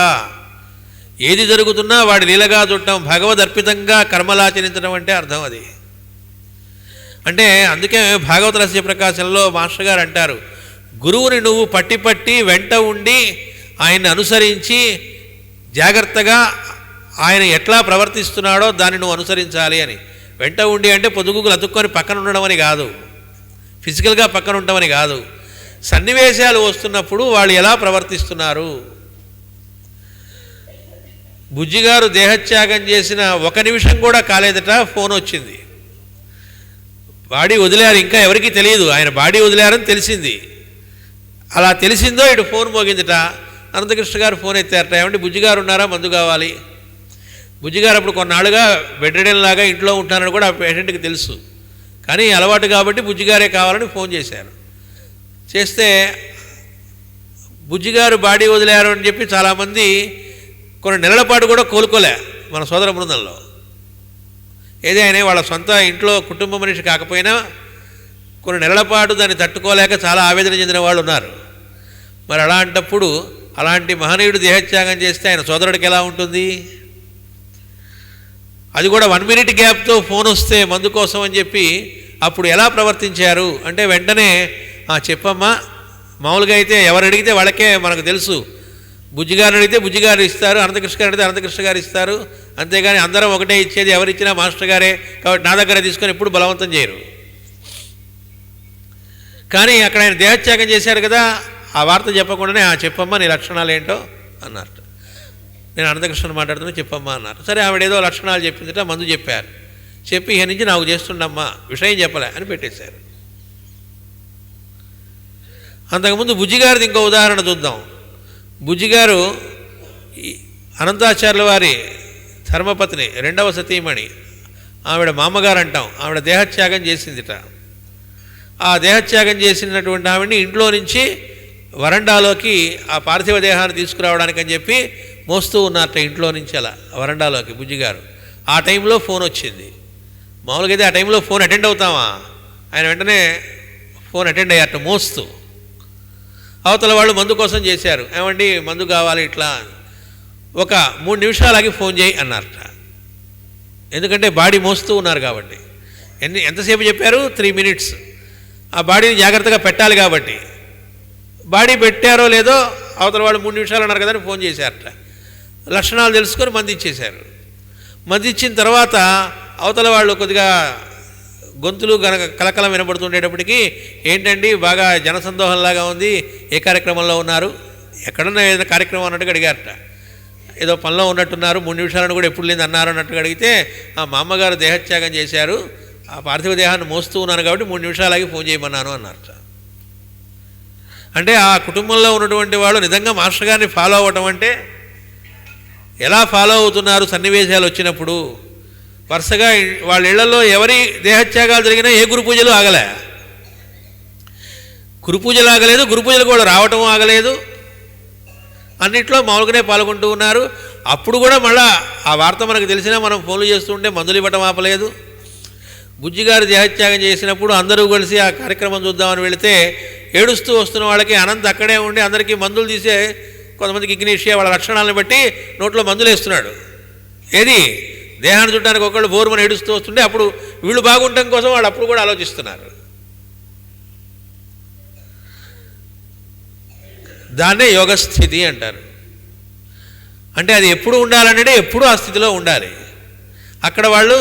ఏది జరుగుతున్నా వాడి లీలగా చుట్టం, భగవదర్పితంగా కర్మలాచరించడం అంటే అర్థం అది. అంటే అందుకే భాగవత రహస్య ప్రకాశంలో మాస్టర్ గారు అంటారు, గురువుని నువ్వు పట్టి వెంట ఉండి ఆయన్ని అనుసరించి జాగ్రత్తగా ఆయన ఎట్లా ప్రవర్తిస్తున్నాడో దాన్ని నువ్వు అనుసరించాలి అని. వెంట ఉండి అంటే పొదుగులు అతుక్కొని పక్కన ఉండడం అని కాదు, ఫిజికల్గా పక్కన ఉండమని కాదు. సన్నివేశాలు వస్తున్నప్పుడు వాళ్ళు ఎలా ప్రవర్తిస్తున్నారు. బుజ్జిగారు దేహత్యాగం చేసిన 1 నిమిషం కూడా కాలేదట, ఫోన్ వచ్చింది. బాడీ వదిలారు, ఇంకా ఎవరికీ తెలియదు, ఆయన బాడీ వదిలారని తెలిసింది. అలా తెలిసిందో ఇటు ఫోన్ మోగిందిట. అనంతకృష్ణ గారు ఫోన్ ఎత్తారట, ఏమంటే బుజ్జిగారు ఉన్నారా, మందు కావాలి. బుజ్జిగారు అప్పుడు కొన్నాళ్ళుగా బెడ్ రిడెన్ లాగా ఇంట్లో ఉంటానని కూడా ఆ పేషెంట్కి తెలుసు, కానీ అలవాటు కాబట్టి బుజ్జిగారే కావాలని ఫోన్ చేశారు. చేస్తే బుజ్జిగారు బాడీ వదిలేరు అని చెప్పి చాలామంది కొన్ని నెలల పాటు కూడా కోలుకోలే మన సోదర బృందంలో. ఏదైనా వాళ్ళ సొంత ఇంట్లో కుటుంబ మనిషి కాకపోయినా కొన్ని నెలల పాటు దాన్ని తట్టుకోలేక చాలా ఆవేదన చెందిన వాళ్ళు ఉన్నారు. మరి అలాంటప్పుడు అలాంటి మహనీయుడు దేహత్యాగం చేస్తే ఆయన సోదరుడికి ఎలా ఉంటుంది? అది కూడా 1 minute గ్యాప్తో ఫోన్ వస్తే మందు కోసం అని చెప్పి అప్పుడు ఎలా ప్రవర్తించారు అంటే వెంటనే చెప్పమ్మా, మామూలుగా అయితే ఎవరు అడిగితే వాళ్ళకే మనకు తెలుసు, బుజ్జిగారిని అడిగితే బుజ్జిగారు ఇస్తారు, అనంతకృష్ణ గారు అడిగితే అనంతకృష్ణ గారు ఇస్తారు, అంతేగాని అందరం ఒకటే ఇచ్చేది, ఎవరిచ్చినా మాస్టర్ గారే కాబట్టి నా దగ్గర తీసుకొని ఎప్పుడు బలవంతం చేయరు. కానీ అక్కడ ఆయన దేహత్యాగం చేశారు కదా, ఆ వార్త చెప్పకుండానే చెప్పమ్మా నీ లక్షణాలు ఏంటో అన్నారు. నేను అనంతకృష్ణ మాట్లాడుతున్నా, చెప్పమ్మా అన్నారు. సరే ఆవిడ ఏదో లక్షణాలు చెప్పిందిట, మందు చెప్పారు. చెప్పి ఇక నుంచి నాకు చేస్తుండమ్మా, విషయం చెప్పలే అని పెట్టేశారు. అంతకుముందు బుజ్జిగారిది ఇంకో ఉదాహరణ చూద్దాం. బుజ్జిగారు అనంతాచార్యుల వారి ధర్మపత్ని, 2వ సతీమణి, ఆవిడ మామగారు అంటాం, ఆవిడ దేహత్యాగం చేసిందిట. ఆ దేహత్యాగం చేసినటువంటి ఆవిడని ఇంట్లో నుంచి వరండాలోకి ఆ పార్థివ దేహాన్ని తీసుకురావడానికి అని చెప్పి మోస్తూ ఉన్నారట ఇంట్లో నుంచి అలా వరండాలోకి బుజ్జిగారు. ఆ టైంలో ఫోన్ వచ్చింది. మామూలుగా అయితే ఆ టైంలో ఫోన్ అటెండ్ అవుతామా, ఆయన వెంటనే ఫోన్ అటెండ్ అయ్యారట మోస్తూ. అవతల వాళ్ళు మందు కోసం చేశారు, ఏమండి మందు కావాలి ఇట్లా, ఒక 3 నిమిషాలకి ఫోన్ చేయి అన్నారట. ఎందుకంటే బాడీ మోస్తూ ఉన్నారు కాబట్టి. ఎంతసేపు చెప్పారు? 3 minutes. ఆ బాడీని జాగ్రత్తగా పెట్టాలి కాబట్టి. బాడీ పెట్టారో లేదో అవతల వాళ్ళు 3 నిమిషాలు అన్నారు కదా అని ఫోన్ చేశారట. లక్షణాలు తెలుసుకొని మంది ఇచ్చేశారు. మంది ఇచ్చిన తర్వాత అవతల వాళ్ళు కొద్దిగా గొంతులు కలకలం వినబడుతుండేటప్పటికీ, ఏంటండి బాగా జనసందోహంలాగా ఉంది, ఏ కార్యక్రమంలో ఉన్నారు, ఎక్కడన్నా ఏదైనా కార్యక్రమం అన్నట్టుగా అడిగారట. ఏదో పనిలో ఉన్నట్టున్నారు, 3 నిమిషాలను కూడా ఎప్పుడు లేదు అన్నారు అన్నట్టుగా అడిగితే, మా అమ్మగారు దేహత్యాగం చేశారు, ఆ పార్థివ దేహాన్ని మోస్తూ ఉన్నాను కాబట్టి 3 నిమిషాలకి ఫోన్ చేయమన్నాను అన్నారట. అంటే ఆ కుటుంబంలో ఉన్నటువంటి వాళ్ళు నిజంగా మాస్టర్ గారిని ఫాలో అవ్వటం అంటే ఎలా ఫాలో అవుతున్నారు సన్నివేశాలు వచ్చినప్పుడు. వరుసగా వాళ్ళ ఇళ్లలో ఎవరి దేహత్యాగాలు జరిగినా ఏ గురు పూజలు ఆగలే, గురు పూజలు ఆగలేదు, గురు పూజలు కూడా రావటం ఆగలేదు, అన్నిట్లో మామూలుగానే పాల్గొంటూ ఉన్నారు. అప్పుడు కూడా మళ్ళా ఆ వార్త మనకు తెలిసినా మనం ఫోన్లు చేస్తుంటే మందులు ఇవ్వటం ఆపలేదు. బుజ్జిగారు దేహత్యాగం చేసినప్పుడు అందరూ కలిసి ఆ కార్యక్రమం చూద్దామని వెళితే ఏడుస్తూ వస్తున్న వాళ్ళకి అనంత్ అక్కడే ఉండి అందరికీ మందులు తీసే, కొంతమందికి ఇగ్నీషియా వాళ్ళ లక్షణాలను బట్టి నోట్లో మందులు వేస్తున్నాడు. ఏది దేహాన్ని చుట్టానికి ఒకళ్ళు బోరుమని ఏడుస్తూ వస్తుంటే అప్పుడు వీళ్ళు బాగుండటం కోసం వాళ్ళు అప్పుడు కూడా ఆలోచిస్తున్నారు. దాన్నే యోగస్థితి అంటారు. అంటే అది ఎప్పుడు ఉండాలంటే ఎప్పుడూ ఆ స్థితిలో ఉండాలి. అక్కడ వాళ్ళు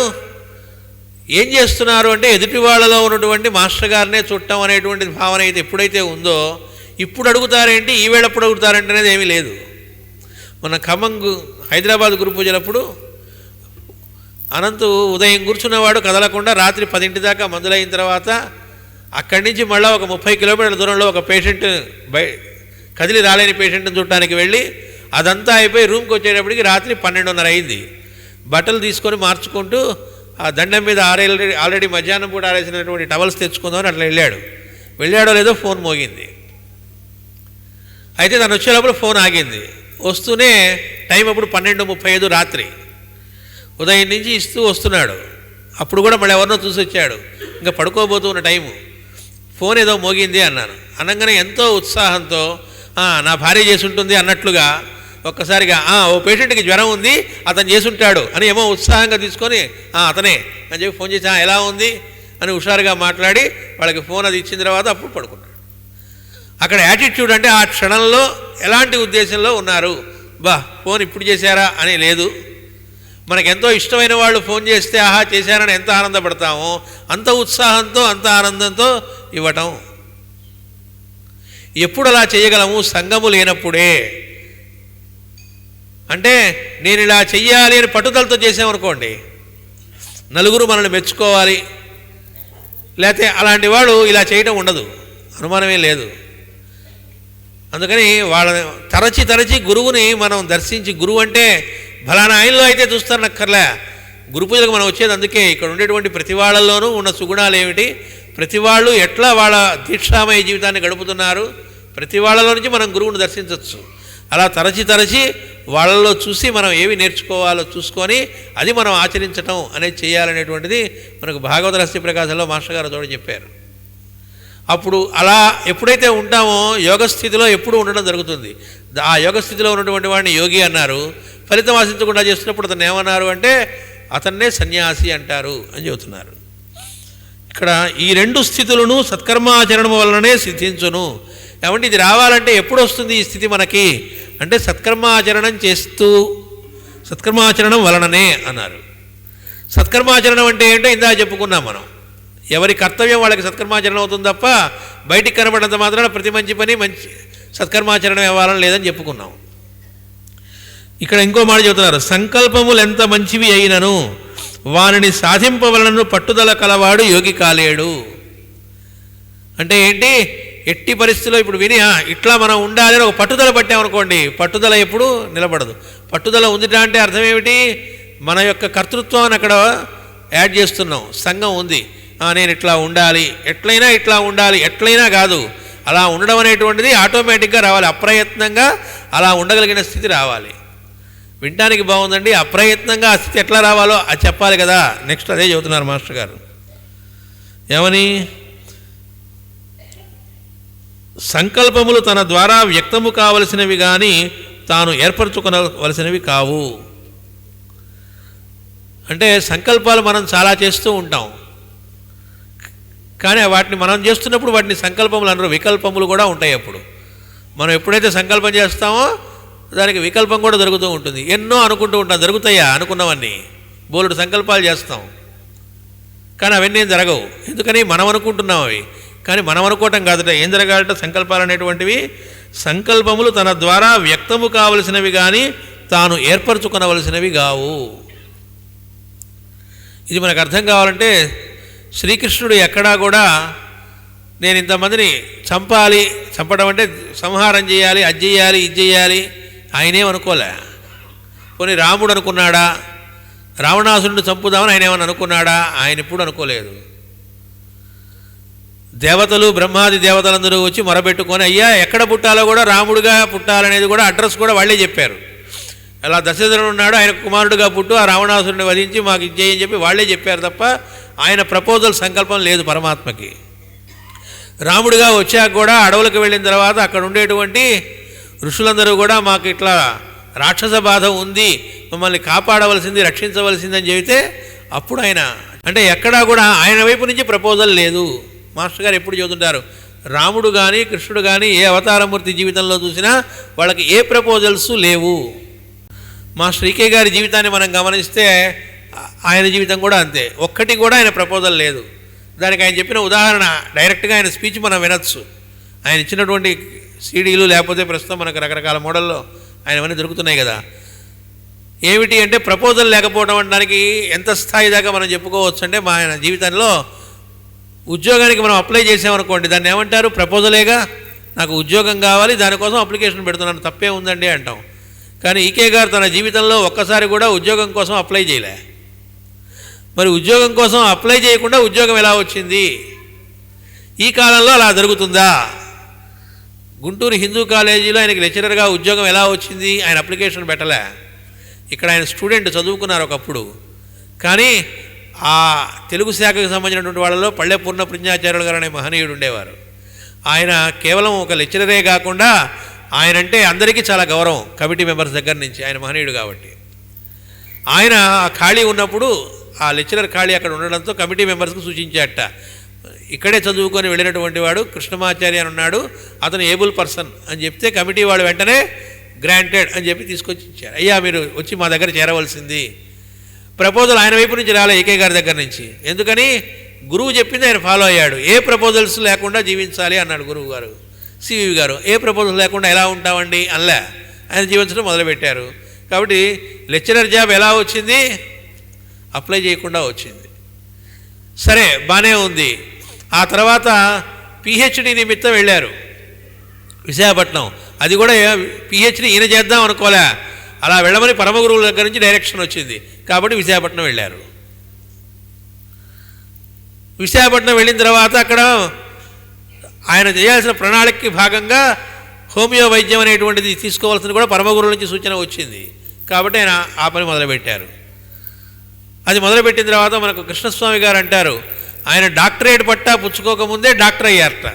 ఏం చేస్తున్నారు అంటే ఎదుటి వాళ్ళలో ఉన్నటువంటి మాస్టర్ గారినే చుట్టం అనేటువంటి భావన అయితే ఎప్పుడైతే ఉందో, ఇప్పుడు అడుగుతారేంటి ఈవేళప్పుడు అడుగుతారంటే అనేది ఏమీ లేదు. మన ఖమ్మం హైదరాబాద్ గురు పూజలప్పుడు అనంతు ఉదయం కూర్చున్నవాడు కదలకుండా రాత్రి 10 దాకా మందులైన తర్వాత అక్కడి నుంచి మళ్ళీ ఒక 30 కిలోమీటర్ల దూరంలో ఒక పేషెంట్ కదిలి రాలేని పేషెంట్ని చూడటానికి వెళ్ళి అదంతా అయిపోయి రూమ్కి వచ్చేటప్పటికి రాత్రి 12:30 అయింది. బట్టలు తీసుకొని మార్చుకుంటూ ఆ దండం మీద ఆల్రెడీ మధ్యాహ్నం పూట ఆరేసినటువంటి టవల్స్ తెచ్చుకుందామని అట్లా వెళ్ళాడో లేదో ఫోన్ మోగింది. అయితే తను వచ్చేటప్పుడు ఫోన్ ఆగింది. వస్తూనే టైం అప్పుడు 12:35 రాత్రి. ఉదయం నుంచి ఇస్తూ వస్తున్నాడు. అప్పుడు కూడా మళ్ళీ ఎవరినో చూసి వచ్చాడు. ఇంకా పడుకోబోతున్న టైము. ఫోన్ ఏదో మోగింది అన్నాను. అనగానే ఎంతో ఉత్సాహంతో నా భార్య చేసి ఉంటుంది అన్నట్లుగా ఒక్కసారిగా ఓ పేషెంట్కి జ్వరం ఉంది అతను చేసుంటాడు అని ఏమో ఉత్సాహంగా తీసుకొని అతనే అని చెప్పి ఫోన్ చేసి ఎలా ఉంది అని హుషారుగా మాట్లాడి వాళ్ళకి ఫోన్ అది ఇచ్చిన తర్వాత అప్పుడు పడుకున్నాడు. అక్కడ యాటిట్యూడ్ అంటే ఆ క్షణంలో ఎలాంటి ఉద్దేశంలో ఉన్నారు, ఫోన్ ఇప్పుడు చేశారా అని లేదు. మనకెంతో ఇష్టమైన వాళ్ళు ఫోన్ చేస్తే ఆహా చేశారని ఎంత ఆనందపడతామో అంత ఉత్సాహంతో అంత ఆనందంతో ఇవ్వటం. ఎప్పుడు అలా చేయగలము? సంగము లేనప్పుడే. అంటే నేను ఇలా చెయ్యాలి అని పట్టుదలతో చేసామనుకోండి, నలుగురు మనల్ని మెచ్చుకోవాలి, లేకపోతే అలాంటి వాడు ఇలా చేయటం ఉండదు, అనుమానమే లేదు. అందుకని వాళ్ళ తరచి గురువుని మనం దర్శించి, గురువు అంటే ఫలానా ఆయనలో అయితే చూస్తారనక్కర్లే, గురు పూజలకు మనం వచ్చేది అందుకే. ఇక్కడ ఉండేటువంటి ప్రతి వాళ్ళల్లోనూ ఉన్న సుగుణాలు ఏమిటి, ప్రతి వాళ్ళు ఎట్లా వాళ్ళ దీక్షామయ జీవితాన్ని గడుపుతున్నారు, ప్రతి వాళ్ళలో నుంచి మనం గురువుని దర్శించవచ్చు. అలా తరచి వాళ్ళలో చూసి మనం ఏవి నేర్చుకోవాలో చూసుకొని అది మనం ఆచరించటం అనేది చేయాలనేటువంటిది మనకు భాగవత రహస్య ప్రకాశంలో మాస్టర్ గారు తోడు చెప్పారు. అప్పుడు అలా ఎప్పుడైతే ఉంటామో యోగస్థితిలో ఎప్పుడూ ఉండడం జరుగుతుంది. ఆ యోగస్థితిలో ఉన్నటువంటి వాడిని యోగి అన్నారు. ఫలితం ఆశించకుండా చేస్తున్నప్పుడు అతను ఏమన్నారు అంటే అతన్నే సన్యాసి అంటారు అని చెబుతున్నారు. ఇక్కడ ఈ రెండు స్థితులను సత్కర్మాచరణం వలననే సిద్ధించును. ఏమంటే ఇది రావాలంటే ఎప్పుడు వస్తుంది ఈ స్థితి మనకి అంటే సత్కర్మాచరణం చేస్తూ, సత్కర్మాచరణం వలననే అన్నారు. సత్కర్మాచరణం అంటే ఏంటో ఇందాక చెప్పుకున్నాం మనం. ఎవరి కర్తవ్యం వాళ్ళకి సత్కర్మాచరణం అవుతుంది తప్ప బయటికి కనబడినంత మాత్రాన ప్రతి మంచి పని మంచి సత్కర్మాచరణం ఇవ్వాలని లేదని చెప్పుకున్నాం. ఇక్కడ ఇంకో మాట చెబుతున్నారు, సంకల్పములు ఎంత మంచివి అయినను వానిని సాధింపవలనను పట్టుదల కలవాడు యోగి కాలేడు. అంటే ఏంటి, ఎట్టి పరిస్థితుల్లో ఇప్పుడు విని ఇట్లా మనం ఉండాలని ఒక పట్టుదల పట్టామనుకోండి, పట్టుదల ఎప్పుడు నిలబడదు. పట్టుదల ఉందిట అంటే అర్థం ఏమిటి, మన యొక్క కర్తృత్వాన్ని అక్కడ యాడ్ చేస్తున్నాం. సంఘం ఉంది, నేను ఇట్లా ఉండాలి, ఎట్లయినా ఇట్లా ఉండాలి, ఎట్లయినా కాదు, అలా ఉండడం అనేటువంటిది ఆటోమేటిక్గా రావాలి. అప్రయత్నంగా అలా ఉండగలిగిన స్థితి రావాలి. వినడానికి బాగుందండి, అప్రయత్నంగా ఆ స్థితి ఎట్లా రావాలో అది చెప్పాలి కదా. నెక్స్ట్ అదే చెబుతున్నారు మాస్టర్ గారు. ఏమని, సంకల్పములు తన ద్వారా వ్యక్తము కావలసినవి కానీ తాను ఏర్పరచుకోవలసినవి కావు. అంటే సంకల్పాలు మనం చాలా చేస్తూ ఉంటాం, కానీ వాటిని మనం చేస్తున్నప్పుడు వాటిని సంకల్పములు అనరు, వికల్పములు కూడా ఉంటాయి. అప్పుడు మనం ఎప్పుడైతే సంకల్పం చేస్తామో దానికి వికల్పం కూడా జరుగుతూ ఉంటుంది. ఎన్నో అనుకుంటూ ఉంటాం, జరుగుతాయా అనుకున్నవన్నీ, బోలుడు సంకల్పాలు చేస్తాం, కానీ అవన్నీ ఏం జరగవు. ఎందుకని మనం అనుకుంటున్నాం అవి, కానీ మనం అనుకోవటం కాదట. ఏం జరగాలట, సంకల్పాలు అనేటువంటివి సంకల్పములు తన ద్వారా వ్యక్తము కావలసినవి కానీ తాను ఏర్పరచుకొనవలసినవి కావు. ఇది మనకు అర్థం కావాలంటే శ్రీకృష్ణుడు ఎక్కడా కూడా నేను ఇంతమందిని చంపాలి, చంపడం అంటే సంహారం చేయాలి, అది చేయాలి, ఇది చేయాలి ఆయనేమనుకోలే. పోనీ రాముడు అనుకున్నాడా, రావణాసురుడిని చంపుదామని ఆయన ఏమని అనుకున్నాడా, ఆయన ఎప్పుడు అనుకోలేదు. దేవతలు బ్రహ్మాది దేవతలందరూ వచ్చి మొరబెట్టుకొని అయ్యా ఎక్కడ పుట్టాలో కూడా రాముడుగా పుట్టాలనేది కూడా అడ్రస్ కూడా వాళ్ళే చెప్పారు. అలా దశరథుడు ఉన్నాడు, ఆయన కుమారుడుగా పుట్టు, ఆ రావణాసురుడిని వధించి మాకు ఇచ్చేయని చెప్పి వాళ్ళే చెప్పారు తప్ప ఆయన ప్రపోజల్ సంకల్పం లేదు పరమాత్మకి. రాముడిగా వచ్చాక కూడా అడవులకు వెళ్ళిన తర్వాత అక్కడ ఉండేటువంటి ఋషులందరూ కూడా మాకు ఇట్లా రాక్షస బాధ ఉంది, మమ్మల్ని కాపాడవలసింది, రక్షించవలసింది అని చెబితే అప్పుడు ఆయన అంటే ఎక్కడా కూడా ఆయన వైపు నుంచి ప్రపోజల్ లేదు. మాస్టర్ గారు ఎప్పుడు చెబుతుంటారు, రాముడు కానీ కృష్ణుడు కానీ ఏ అవతారమూర్తి జీవితంలో చూసినా వాళ్ళకి ఏ ప్రపోజల్స్ లేవు. మా శ్రీకే గారి జీవితాన్ని మనం గమనిస్తే ఆయన జీవితం కూడా అంతే, ఒక్కటి కూడా ఆయన ప్రపోజల్ లేదు. దానికి ఆయన చెప్పిన ఉదాహరణ డైరెక్ట్గా ఆయన స్పీచ్ మనం వినొచ్చు. ఆయన ఇచ్చినటువంటి సీడీలు లేకపోతే ప్రస్తుతం మనకు రకరకాల మోడల్లో ఆయనవన్నీ దొరుకుతున్నాయి కదా. ఏమిటి అంటే ప్రపోజల్ లేకపోవడం అనడానికి ఎంత స్థాయి దాకా మనం చెప్పుకోవచ్చు అంటే, మా ఆయన జీవితంలో ఉద్యోగానికి మనం అప్లై చేసామనుకోండి, దాన్ని ఏమంటారు, ప్రపోజలేగా, నాకు ఉద్యోగం కావాలి దానికోసం అప్లికేషన్ పెడుతున్నాను, తప్పే ఉందండి అంటాం. కానీ ఈకే గారు తన జీవితంలో ఒక్కసారి కూడా ఉద్యోగం కోసం అప్లై చేయలే. మరి ఉద్యోగం కోసం అప్లై చేయకుండా ఉద్యోగం ఎలా వచ్చింది? ఈ కాలంలో అలా జరుగుతుందా? గుంటూరు హిందూ కాలేజీలో ఆయనకి లెక్చరర్గా ఉద్యోగం ఎలా వచ్చింది? ఆయన అప్లికేషన్ పెట్టలే. ఇక్కడ ఆయన స్టూడెంట్ చదువుకున్నారు ఒకప్పుడు, కానీ ఆ తెలుగు శాఖకు సంబంధించినటువంటి వాళ్ళలో పళ్ళె పూర్ణ ప్రజ్ఞాచార్యులు గారు అనే మహనీయుడు ఉండేవారు. ఆయన కేవలం ఒక లెక్చరరే కాకుండా ఆయనంటే అందరికీ చాలా గౌరవం, కమిటీ మెంబర్స్ దగ్గర నుంచి. ఆయన మహనీయుడు కాబట్టి ఆయన ఖాళీ ఉన్నప్పుడు ఆ లెక్చరర్ ఖాళీ అక్కడ ఉండడంతో కమిటీ మెంబర్స్కి సూచించాట, ఇక్కడే చదువుకొని వెళ్ళినటువంటి వాడు కృష్ణమాచార్య అని ఉన్నాడు, అతను ఏబుల్ పర్సన్ అని చెప్తే కమిటీ వాడు వెంటనే గ్రాంటెడ్ అని చెప్పి తీసుకొచ్చి ఇచ్చారు. అయ్యా మీరు వచ్చి మా దగ్గర చేరవలసింది. ప్రపోజల్ ఆయన వైపు నుంచి రాలే, ఏకే గారి దగ్గర నుంచి. ఎందుకని, గురువు చెప్పింది ఆయన ఫాలో అయ్యాడు. ఏ ప్రపోజల్స్ లేకుండా జీవించాలి అన్నాడు గురువు గారు. సివి గారు ఏ ప్రపోజల్ లేకుండా ఎలా ఉంటామండి అనలే, ఆయన జీవించడం మొదలుపెట్టారు. కాబట్టి లెక్చరర్ జాబ్ ఎలా వచ్చింది? అప్లై చేయకుండా వచ్చింది. సరే, బాగానే ఉంది. ఆ తర్వాత పిహెచ్డి నిమిత్తం వెళ్ళారు విశాఖపట్నం. అది కూడా పిహెచ్డి ఈయన చేద్దాం అనుకోలే, అలా వెళ్ళమని పరమ గురువుల దగ్గర నుంచి డైరెక్షన్ వచ్చింది కాబట్టి విశాఖపట్నం వెళ్ళారు. విశాఖపట్నం వెళ్ళిన తర్వాత అక్కడ ఆయన చేయాల్సిన ప్రణాళికకి భాగంగా హోమియో వైద్యం అనేటువంటిది తీసుకోవాల్సింది కూడా పరమ గురువుల నుంచి సూచన వచ్చింది కాబట్టి ఆయన ఆ పని మొదలుపెట్టారు. అది మొదలుపెట్టిన తర్వాత మనకు కృష్ణస్వామి గారు అంటారు, ఆయన డాక్టరేట్ పట్టా పుచ్చుకోకముందే డాక్టర్ అయ్యారట.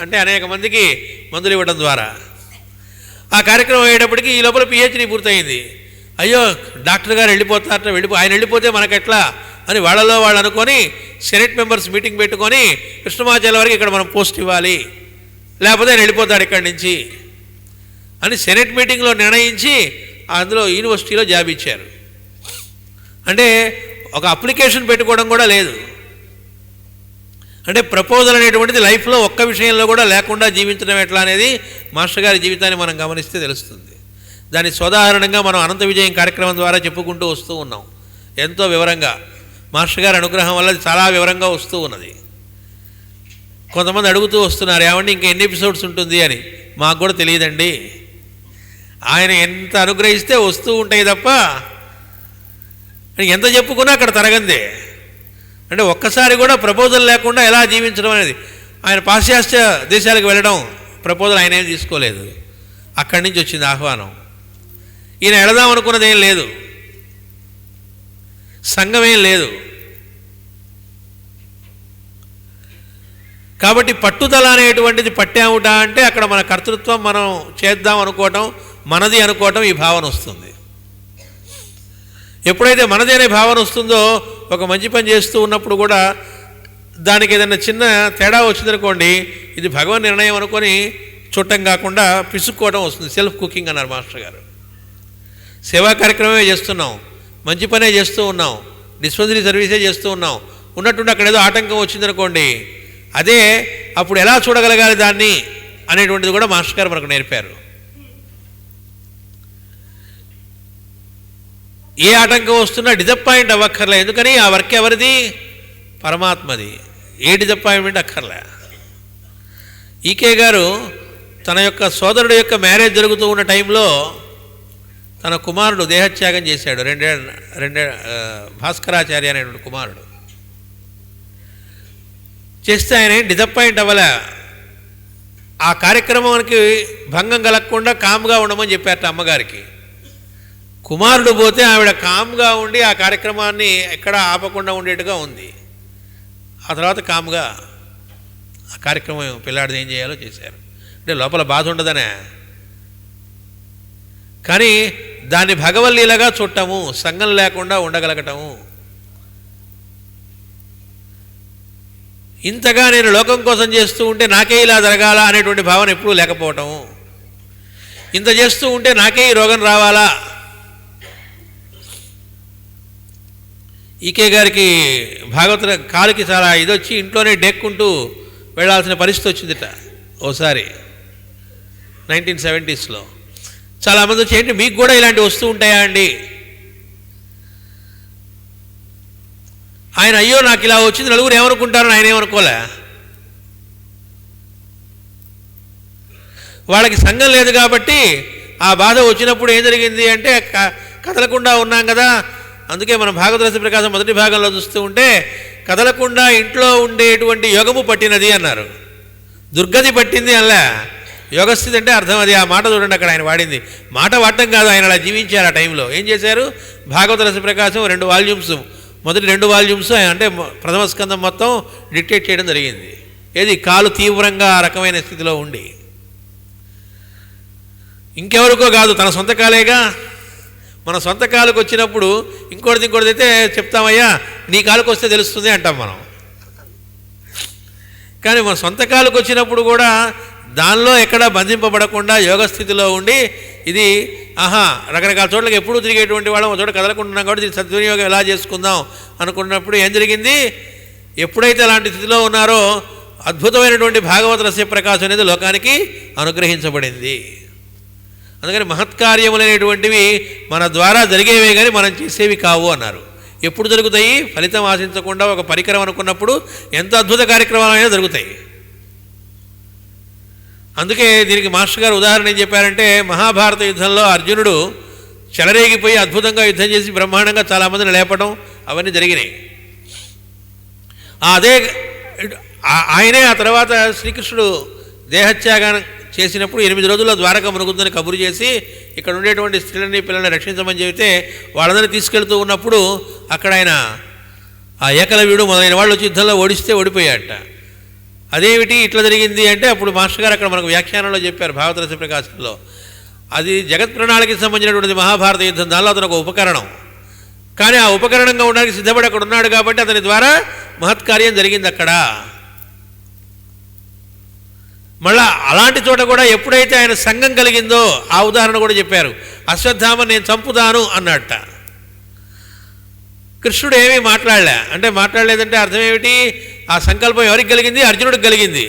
అంటే అనేక మందికి మందులు ఇవ్వడం ద్వారా. ఆ కార్యక్రమం అయ్యేటప్పటికి ఈ లోపల పిహెచ్డీ పూర్తయింది. అయ్యో డాక్టర్ గారు వెళ్ళిపోతారట, ఆయన వెళ్ళిపోతే మనకెట్లా అని వాళ్ళలో వాళ్ళు అనుకొని సెనెట్ మెంబర్స్ మీటింగ్ పెట్టుకొని కృష్ణమాచార్య వారికి ఇక్కడ మనం పోస్ట్ ఇవ్వాలి, లేకపోతే ఆయన వెళ్ళిపోతాడు ఇక్కడి నుంచి అని సెనెట్ మీటింగ్లో నిర్ణయించి అందులో యూనివర్సిటీలో జాబ్ ఇచ్చారు. అంటే ఒక అప్లికేషన్ పెట్టుకోవడం కూడా లేదు. అంటే ప్రపోజల్ అనేటువంటిది లైఫ్లో ఒక్క విషయంలో కూడా లేకుండా జీవించడం ఎట్లా అనేది మాస్టర్ గారి జీవితాన్ని మనం గమనిస్తే తెలుస్తుంది. దాని సోదాహరణంగా మనం అనంత విజయం కార్యక్రమం ద్వారా చెప్పుకుంటూ వస్తూ ఉన్నాం ఎంతో వివరంగా. మాస్టర్ గారి అనుగ్రహం వల్ల చాలా వివరంగా వస్తూ ఉన్నది. కొంతమంది అడుగుతూ వస్తున్నారు, ఏమంటే ఇంకా ఎన్ని ఎపిసోడ్స్ ఉంటుంది అని. మాకు కూడా తెలియదండి, ఆయన ఎంత అనుగ్రహిస్తే వస్తూ ఉంటాయి తప్ప ఎంత చెప్పుకున్నా అక్కడ తరగందే. అంటే ఒక్కసారి కూడా ప్రపోజల్ లేకుండా ఎలా జీవించడం అనేది. ఆయన పాశ్చాత్య దేశాలకు వెళ్ళడం ప్రపోజల్ ఆయన ఏం తీసుకోలేదు, అక్కడి నుంచి వచ్చింది ఆహ్వానం. ఈయన వెళదాం అనుకున్నది ఏం లేదు, సంఘం ఏం లేదు. కాబట్టి పట్టుదల అనేటువంటిది పట్టాముట అంటే అక్కడ మన కర్తృత్వం మనం చేద్దాం అనుకోవటం, మనది అనుకోవటం, ఈ భావన వస్తుంది. ఎప్పుడైతే మనది అనే భావన వస్తుందో ఒక మంచి పని చేస్తూ ఉన్నప్పుడు కూడా దానికి ఏదైనా చిన్న తేడా వచ్చిందనుకోండి, ఇది భగవన్ నిర్ణయం అనుకొని చుట్టం కాకుండా పిసుక్కోవడం వస్తుంది. సెల్ఫ్ కుకింగ్ అన్నారు మాస్టర్ గారు. సేవా కార్యక్రమమే చేస్తున్నాం, మంచి పనే చేస్తూ ఉన్నాం, డిస్పెన్సరీ సర్వీసే చేస్తూ ఉన్నాం, ఉన్నట్టుండి అక్కడ ఏదో ఆటంకం వచ్చిందనుకోండి, అదే అప్పుడు ఎలా చూడగలగాలి దాన్ని అనేటువంటిది కూడా మాస్టర్ గారు మనకు నేర్పారు. ఏ ఆటంకం వస్తున్నా డిసప్పాయింట్ అవ్వక్కర్లే. ఎందుకని ఆ వర్క్ ఎవరిది? పరమాత్మది. ఏ డిసప్పాయింట్మెంట్ అక్కర్లే. ఈకే గారు తన యొక్క సోదరుడు యొక్క మ్యారేజ్ జరుగుతూ ఉన్న టైంలో తన కుమారుడు దేహత్యాగం చేశాడు. రెండే భాస్కరాచార్య అనేటువంటి కుమారుడు చేస్తే ఆయన డిసప్పాయింట్ అవ్వలే. ఆ కార్యక్రమానికి భంగం కలగకుండా కామ్గా ఉండమని చెప్పారట అమ్మగారికి. కుమారుడు పోతే ఆవిడ కామ్గా ఉండి ఆ కార్యక్రమాన్ని ఎక్కడ ఆపకుండా ఉండేట్టుగా ఉంది. ఆ తర్వాత కామ్గా ఆ కార్యక్రమం పిల్లాడిది ఏం చేయాలో చేశారు. అంటే లోపల బాధ ఉండదనే, కానీ దాన్ని భగవల్లీలగా చుట్టము, సంఘం లేకుండా ఉండగలగటము. ఇంతగా నేను లోకం కోసం చేస్తూ ఉంటే నాకే ఇలా జరగాల అనేటువంటి భావన ఎప్పుడూ లేకపోవటము. ఇంత చేస్తూ ఉంటే నాకే ఈ రోగం రావాలా. ఈకే గారికి భాగవత కాలుకి చాలా ఇదొచ్చి ఇంట్లోనే డెక్కుంటూ వెళ్ళాల్సిన పరిస్థితి వచ్చిందిట ఓసారి 1970s. చాలామంది వచ్చి ఏంటి మీకు కూడా ఇలాంటివి వస్తూ ఉంటాయా అండి? ఆయన అయ్యో నాకు ఇలా వచ్చింది నలుగురు ఏమనుకుంటారని ఆయన ఏమనుకోలే. వాళ్ళకి సంఘం లేదు కాబట్టి ఆ బాధ వచ్చినప్పుడు ఏం జరిగింది అంటే కదలకుండా ఉన్నాం కదా. అందుకే మనం భాగవత రస ప్రకాశం మొదటి భాగంలో చూస్తూ ఉంటే కదలకుండా ఇంట్లో ఉండేటువంటి యోగము పట్టినది అన్నారు. దుర్గతి పట్టింది అలా. యోగస్థితి అంటే అర్థం అది. ఆ మాట చూడండి అక్కడ ఆయన వాడింది. మాట వాడటం కాదు, ఆయన అలా జీవించారు. ఆ టైంలో ఏం చేశారు? భాగవత రస ప్రకాశం 2 వాల్యూమ్స్, మొదటి 2 వాల్యూమ్స్ అంటే ప్రథమ స్కందం మొత్తం డిక్టేట్ చేయడం జరిగింది. ఏది కాలు తీవ్రంగా ఆ రకమైన స్థితిలో ఉండి, ఇంకెవరికో కాదు తన సొంత కాలేగా. మన సొంత కాలుకు వచ్చినప్పుడు ఇంకోటిది అయితే చెప్తామయ్యా నీ కాలుకు వస్తే తెలుస్తుంది అంటాం మనం. కానీ మన సొంత కాలుకు వచ్చినప్పుడు కూడా దానిలో ఎక్కడా బంధింపబడకుండా యోగస్థితిలో ఉండి ఇది రకరకాల చోట్లకి ఎప్పుడూ తిరిగేటువంటి వాళ్ళం, ఒక చోట కదలకుంటున్నాం కాబట్టి దీన్ని సద్వినియోగం ఎలా చేసుకుందాం అనుకున్నప్పుడు ఏం జరిగింది? ఎప్పుడైతే అలాంటి స్థితిలో ఉన్నారో అద్భుతమైనటువంటి భాగవత రస ప్రకాశం అనేది లోకానికి అనుగ్రహించబడింది. అందుకని మహత్కార్యములైనటువంటివి మన ద్వారా జరిగేవే కానీ మనం చేసేవి కావు అన్నారు. ఎప్పుడు జరుగుతాయి? ఫలితం ఆశించకుండా ఒక పరికరం అనుకున్నప్పుడు ఎంత అద్భుత కార్యక్రమాలైనా జరుగుతాయి. అందుకే దీనికి మాస్టర్ గారు ఉదాహరణ ఏం చెప్పారంటే, మహాభారత యుద్ధంలో అర్జునుడు చెలరేగిపోయి అద్భుతంగా యుద్ధం చేసి బ్రహ్మాండంగా చాలామందిని లేపడం అవన్నీ జరిగినాయి. అదే ఆయనే ఆ తర్వాత శ్రీకృష్ణుడు దేహత్యాగం చేసినప్పుడు 8 రోజుల్లో ద్వారక మునుగుందని కబురు చేసి ఇక్కడ ఉండేటువంటి స్త్రీలని పిల్లల్ని రక్షించమని చెబితే వాళ్ళందరినీ తీసుకెళ్తూ ఉన్నప్పుడు అక్కడ ఆయన ఆ ఏకలవ్యుడు మొదలైన వాళ్ళు వచ్చి యుద్ధంలో ఓడిస్తే ఓడిపోయాట. అదేమిటి ఇట్లా జరిగింది అంటే అప్పుడు మాస్టర్ గారు అక్కడ మనకు వ్యాఖ్యానంలో చెప్పారు భాగవత ప్రకాశంలో. అది జగత్ ప్రణాళికకి సంబంధించినటువంటి మహాభారత యుద్ధం, దానిలో అతను ఒక ఉపకరణం. కానీ ఆ ఉపకరణంగా ఉండడానికి సిద్ధపడి అక్కడ ఉన్నాడు కాబట్టి అతని ద్వారా మహత్కార్యం జరిగింది అక్కడ. మళ్ళా అలాంటి చోట కూడా ఎప్పుడైతే ఆయన సంఘం కలిగిందో ఆ ఉదాహరణ కూడా చెప్పారు. అశ్వత్థామ నేను చంపుతాను అన్నట్ట. కృష్ణుడు ఏమీ మాట్లాడలే. అంటే మాట్లాడలేదంటే అర్థం ఏమిటి? ఆ సంకల్పం ఎవరికి కలిగింది? అర్జునుడికి కలిగింది.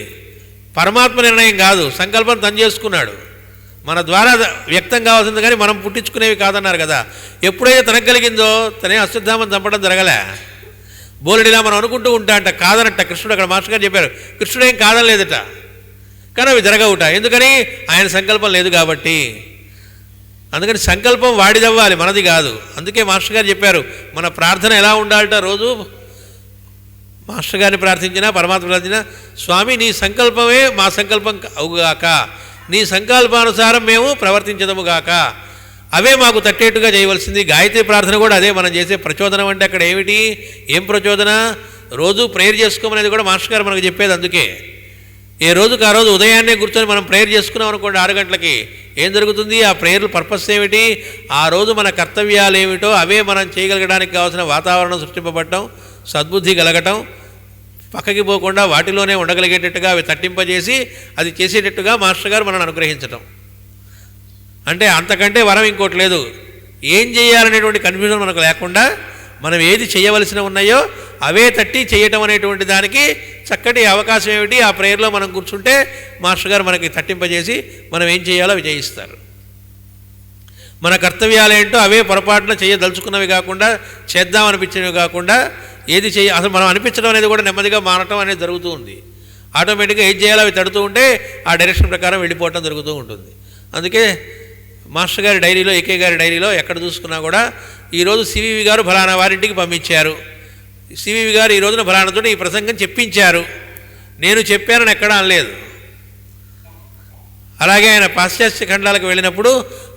పరమాత్మ నిర్ణయం కాదు, సంకల్పం తను చేసుకున్నాడు. మన ద్వారా వ్యక్తం కావాల్సింది కానీ మనం పుట్టించుకునేవి కాదన్నారు కదా. ఎప్పుడైతే తనకు కలిగిందో తనే అశ్వత్థామని చంపడం జరగలే. బోలెడిలా మనం అనుకుంటూ ఉంటాంట, కాదనట్ట కృష్ణుడు. అక్కడ మాస్టర్ గారు చెప్పారు కృష్ణుడు ఏం కాదనలేదట, కానీ అవి జరగవుట. ఎందుకని? ఆయన సంకల్పం లేదు కాబట్టి. అందుకని సంకల్పం వాడిదవ్వాలి, మనది కాదు. అందుకే మాస్టర్ గారు చెప్పారు మన ప్రార్థన ఎలా ఉండాలట. రోజు మాస్టర్ గారిని ప్రార్థించినా పరమాత్మ ప్రార్థించినా, స్వామి నీ సంకల్పమే మా సంకల్పం అవుగాక, నీ సంకల్పానుసారం మేము ప్రవర్తించదముగాక, అవే మాకు తట్టేట్టుగా చేయవలసింది. గాయత్రి ప్రార్థన కూడా అదే మనం చేసే ప్రచోదనం. అంటే అక్కడ ఏమిటి? ఏం ప్రచోదన? రోజు ప్రేయర్ చేసుకోమనేది కూడా మాస్టర్ గారు మనకు చెప్పేది. అందుకే ఏ రోజుకి ఆ రోజు ఉదయాన్నే కూర్చొని మనం ప్రేయర్ చేసుకున్నాం అనుకోండి 6 గంటలకి, ఏం జరుగుతుంది? ఆ ప్రేయర్లు పర్పస్ ఏమిటి? ఆ రోజు మన కర్తవ్యాలు ఏమిటో అవే మనం చేయగలగడానికి కావాల్సిన వాతావరణం సృష్టింపబడటం, సద్బుద్ధి కలగటం, పక్కకి పోకుండా వాటిలోనే ఉండగలిగేటట్టుగా అవి తట్టింపజేసి అది చేసేటట్టుగా మాస్టర్ గారు మనల్ని అనుగ్రహించటం. అంటే అంతకంటే వరం ఇంకోటి లేదు. ఏం చేయాలనేటువంటి కన్ఫ్యూజన్ మనకు లేకుండా మనం ఏది చేయవలసిన ఉన్నాయో అవే తట్టి చేయటం అనేటువంటి దానికి చక్కటి అవకాశం ఏమిటి? ఆ ప్రేయర్లో మనం కూర్చుంటే మాస్టర్ గారు మనకి తట్టింపజేసి మనం ఏం చేయాలో అవి చేయిస్తారు. మన కర్తవ్యాలు ఏంటో అవే పొరపాటున చేయదలుచుకున్నవి కాకుండా, చేద్దామనిపించినవి కాకుండా, ఏది అసలు మనం అనిపించడం అనేది కూడా నెమ్మదిగా మారటం అనేది జరుగుతూ ఉంది. ఆటోమేటిక్గా ఏం చేయాలో అవి తడుతూ ఉంటే ఆ డైరెక్షన్ ప్రకారం వెళ్ళిపోవటం జరుగుతూ ఉంటుంది. అందుకే మాస్టర్ గారి డైరీలో, ఏకే గారి డైరీలో ఎక్కడ చూసుకున్నా కూడా ఈరోజు సివివి గారు ఫలానా వారింటికి పంపించారు, సివివి గారు ఈ రోజున ఫలానాతో ఈ ప్రసంగం చెప్పించారు, నేను చెప్పానని ఎక్కడా అనలేదు. అలాగే ఆయన పాశ్చాత్య ఖండాలకు వెళ్ళినప్పుడు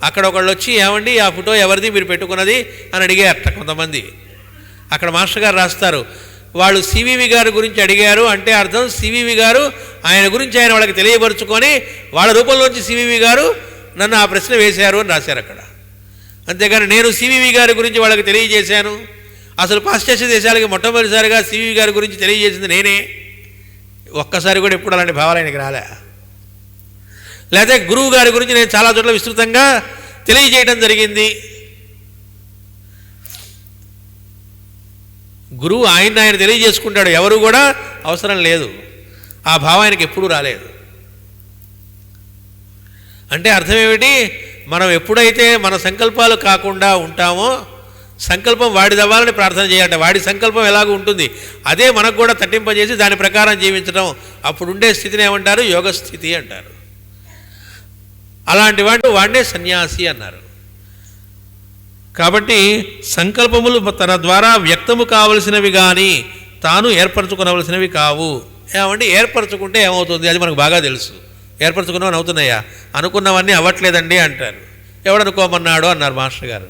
అక్కడ ఒకళ్ళు వచ్చి ఏమండి ఆ ఫోటో ఎవరిది మీరు పెట్టుకున్నది అని అడిగారట కొంతమంది. అక్కడ మాస్టర్ గారు రాస్తారు, వాళ్ళు సివివి గారి గురించి అడిగారు అంటే అర్థం సివివి గారు ఆయన గురించి ఆయన వాళ్ళకి తెలియపరుచుకొని వాళ్ళ రూపంలోంచి సివివి గారు నన్ను ఆ ప్రశ్న వేశారు అని రాశారు అక్కడ. అంతేగాని నేను సివివి గారి గురించి వాళ్ళకి తెలియజేశాను, అసలు పాశ్చాత్య దేశాలకి మొట్టమొదటిసారిగా సివివి గారి గురించి తెలియజేసింది నేనే. ఒక్కసారి కూడా ఎప్పుడు అలాంటి భావాలు ఆయనకి రాలే. లేకపోతే గురువు గారి గురించి నేను చాలా చోట్ల విస్తృతంగా తెలియజేయడం జరిగింది. గురువు ఆయన తెలియజేసుకుంటాడు, ఎవరు కూడా అవసరం లేదు. ఆ భావం ఆయనకి ఎప్పుడూ రాలేదు. అంటే అర్థం ఏమిటి? మనం ఎప్పుడైతే మన సంకల్పాలు కాకుండా ఉంటామో సంకల్పం వాడిదవ్వాలని ప్రార్థన చేయాలంటే వాడి సంకల్పం ఎలాగో ఉంటుంది అదే మనకు కూడా తట్టింపజేసి దాని ప్రకారం జీవించడం. అప్పుడు ఉండే స్థితిని ఏమంటారు? యోగ స్థితి అంటారు. అలాంటి వాడినే సన్యాసి అన్నారు. కాబట్టి సంకల్పములు తన ద్వారా వ్యక్తము కావలసినవి కానీ తాను ఏర్పరచుకోవలసినవి కావు. ఏమంటే ఏర్పరచుకుంటే ఏమవుతుంది? అది మనకు బాగా తెలుసు. ఏర్పరచుకున్నవని అవుతున్నాయా? అనుకున్నవన్నీ అవ్వట్లేదండి అంటారు. ఎవడనుకోమన్నాడు అన్నారు మాస్టర్ గారు.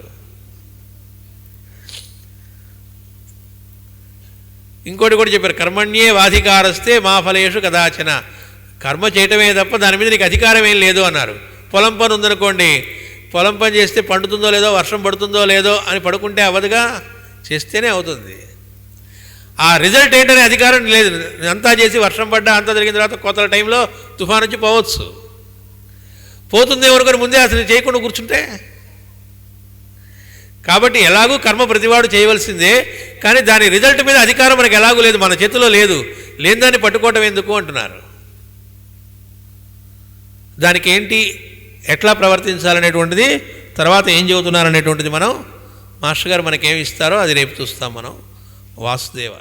ఇంకోటి కూడా చెప్పారు, కర్మణ్యే వాధికారస్తే మా ఫలేషు కదాచన. కర్మ చేయటమే తప్ప దాని మీద నీకు అధికారం ఏం లేదు అన్నారు. పొలం పని ఉందనుకోండి, పొలం పని చేస్తే పండుతుందో లేదో, వర్షం పడుతుందో లేదో అని పడుకుంటే అవ్వదుగా, చేస్తేనే అవుతుంది. ఆ రిజల్ట్ ఏంటనే అధికారం లేదు. అంతా చేసి వర్షం పడ్డా అంతా జరిగిన తర్వాత కోతల టైంలో తుఫాను వచ్చి పోవచ్చు. పోతుంది ఎవరికొని ముందే అసలు చేయకుండా కూర్చుంటే. కాబట్టి ఎలాగూ కర్మ ప్రతివాడు చేయవలసిందే, కానీ దాని రిజల్ట్ మీద అధికారం మనకు ఎలాగూ లేదు, మన చేతిలో లేదు. లేని దాన్ని పట్టుకోవటం ఎందుకు అంటున్నారు. దానికి ఏంటి, ఎట్లా ప్రవర్తించాలనేటువంటిది, తర్వాత ఏం చెబుతున్నారనేటువంటిది మనం మాస్టర్ గారు మనకేమి ఇస్తారో అది రేపు చూస్తాం మనం. వాసుదేవ.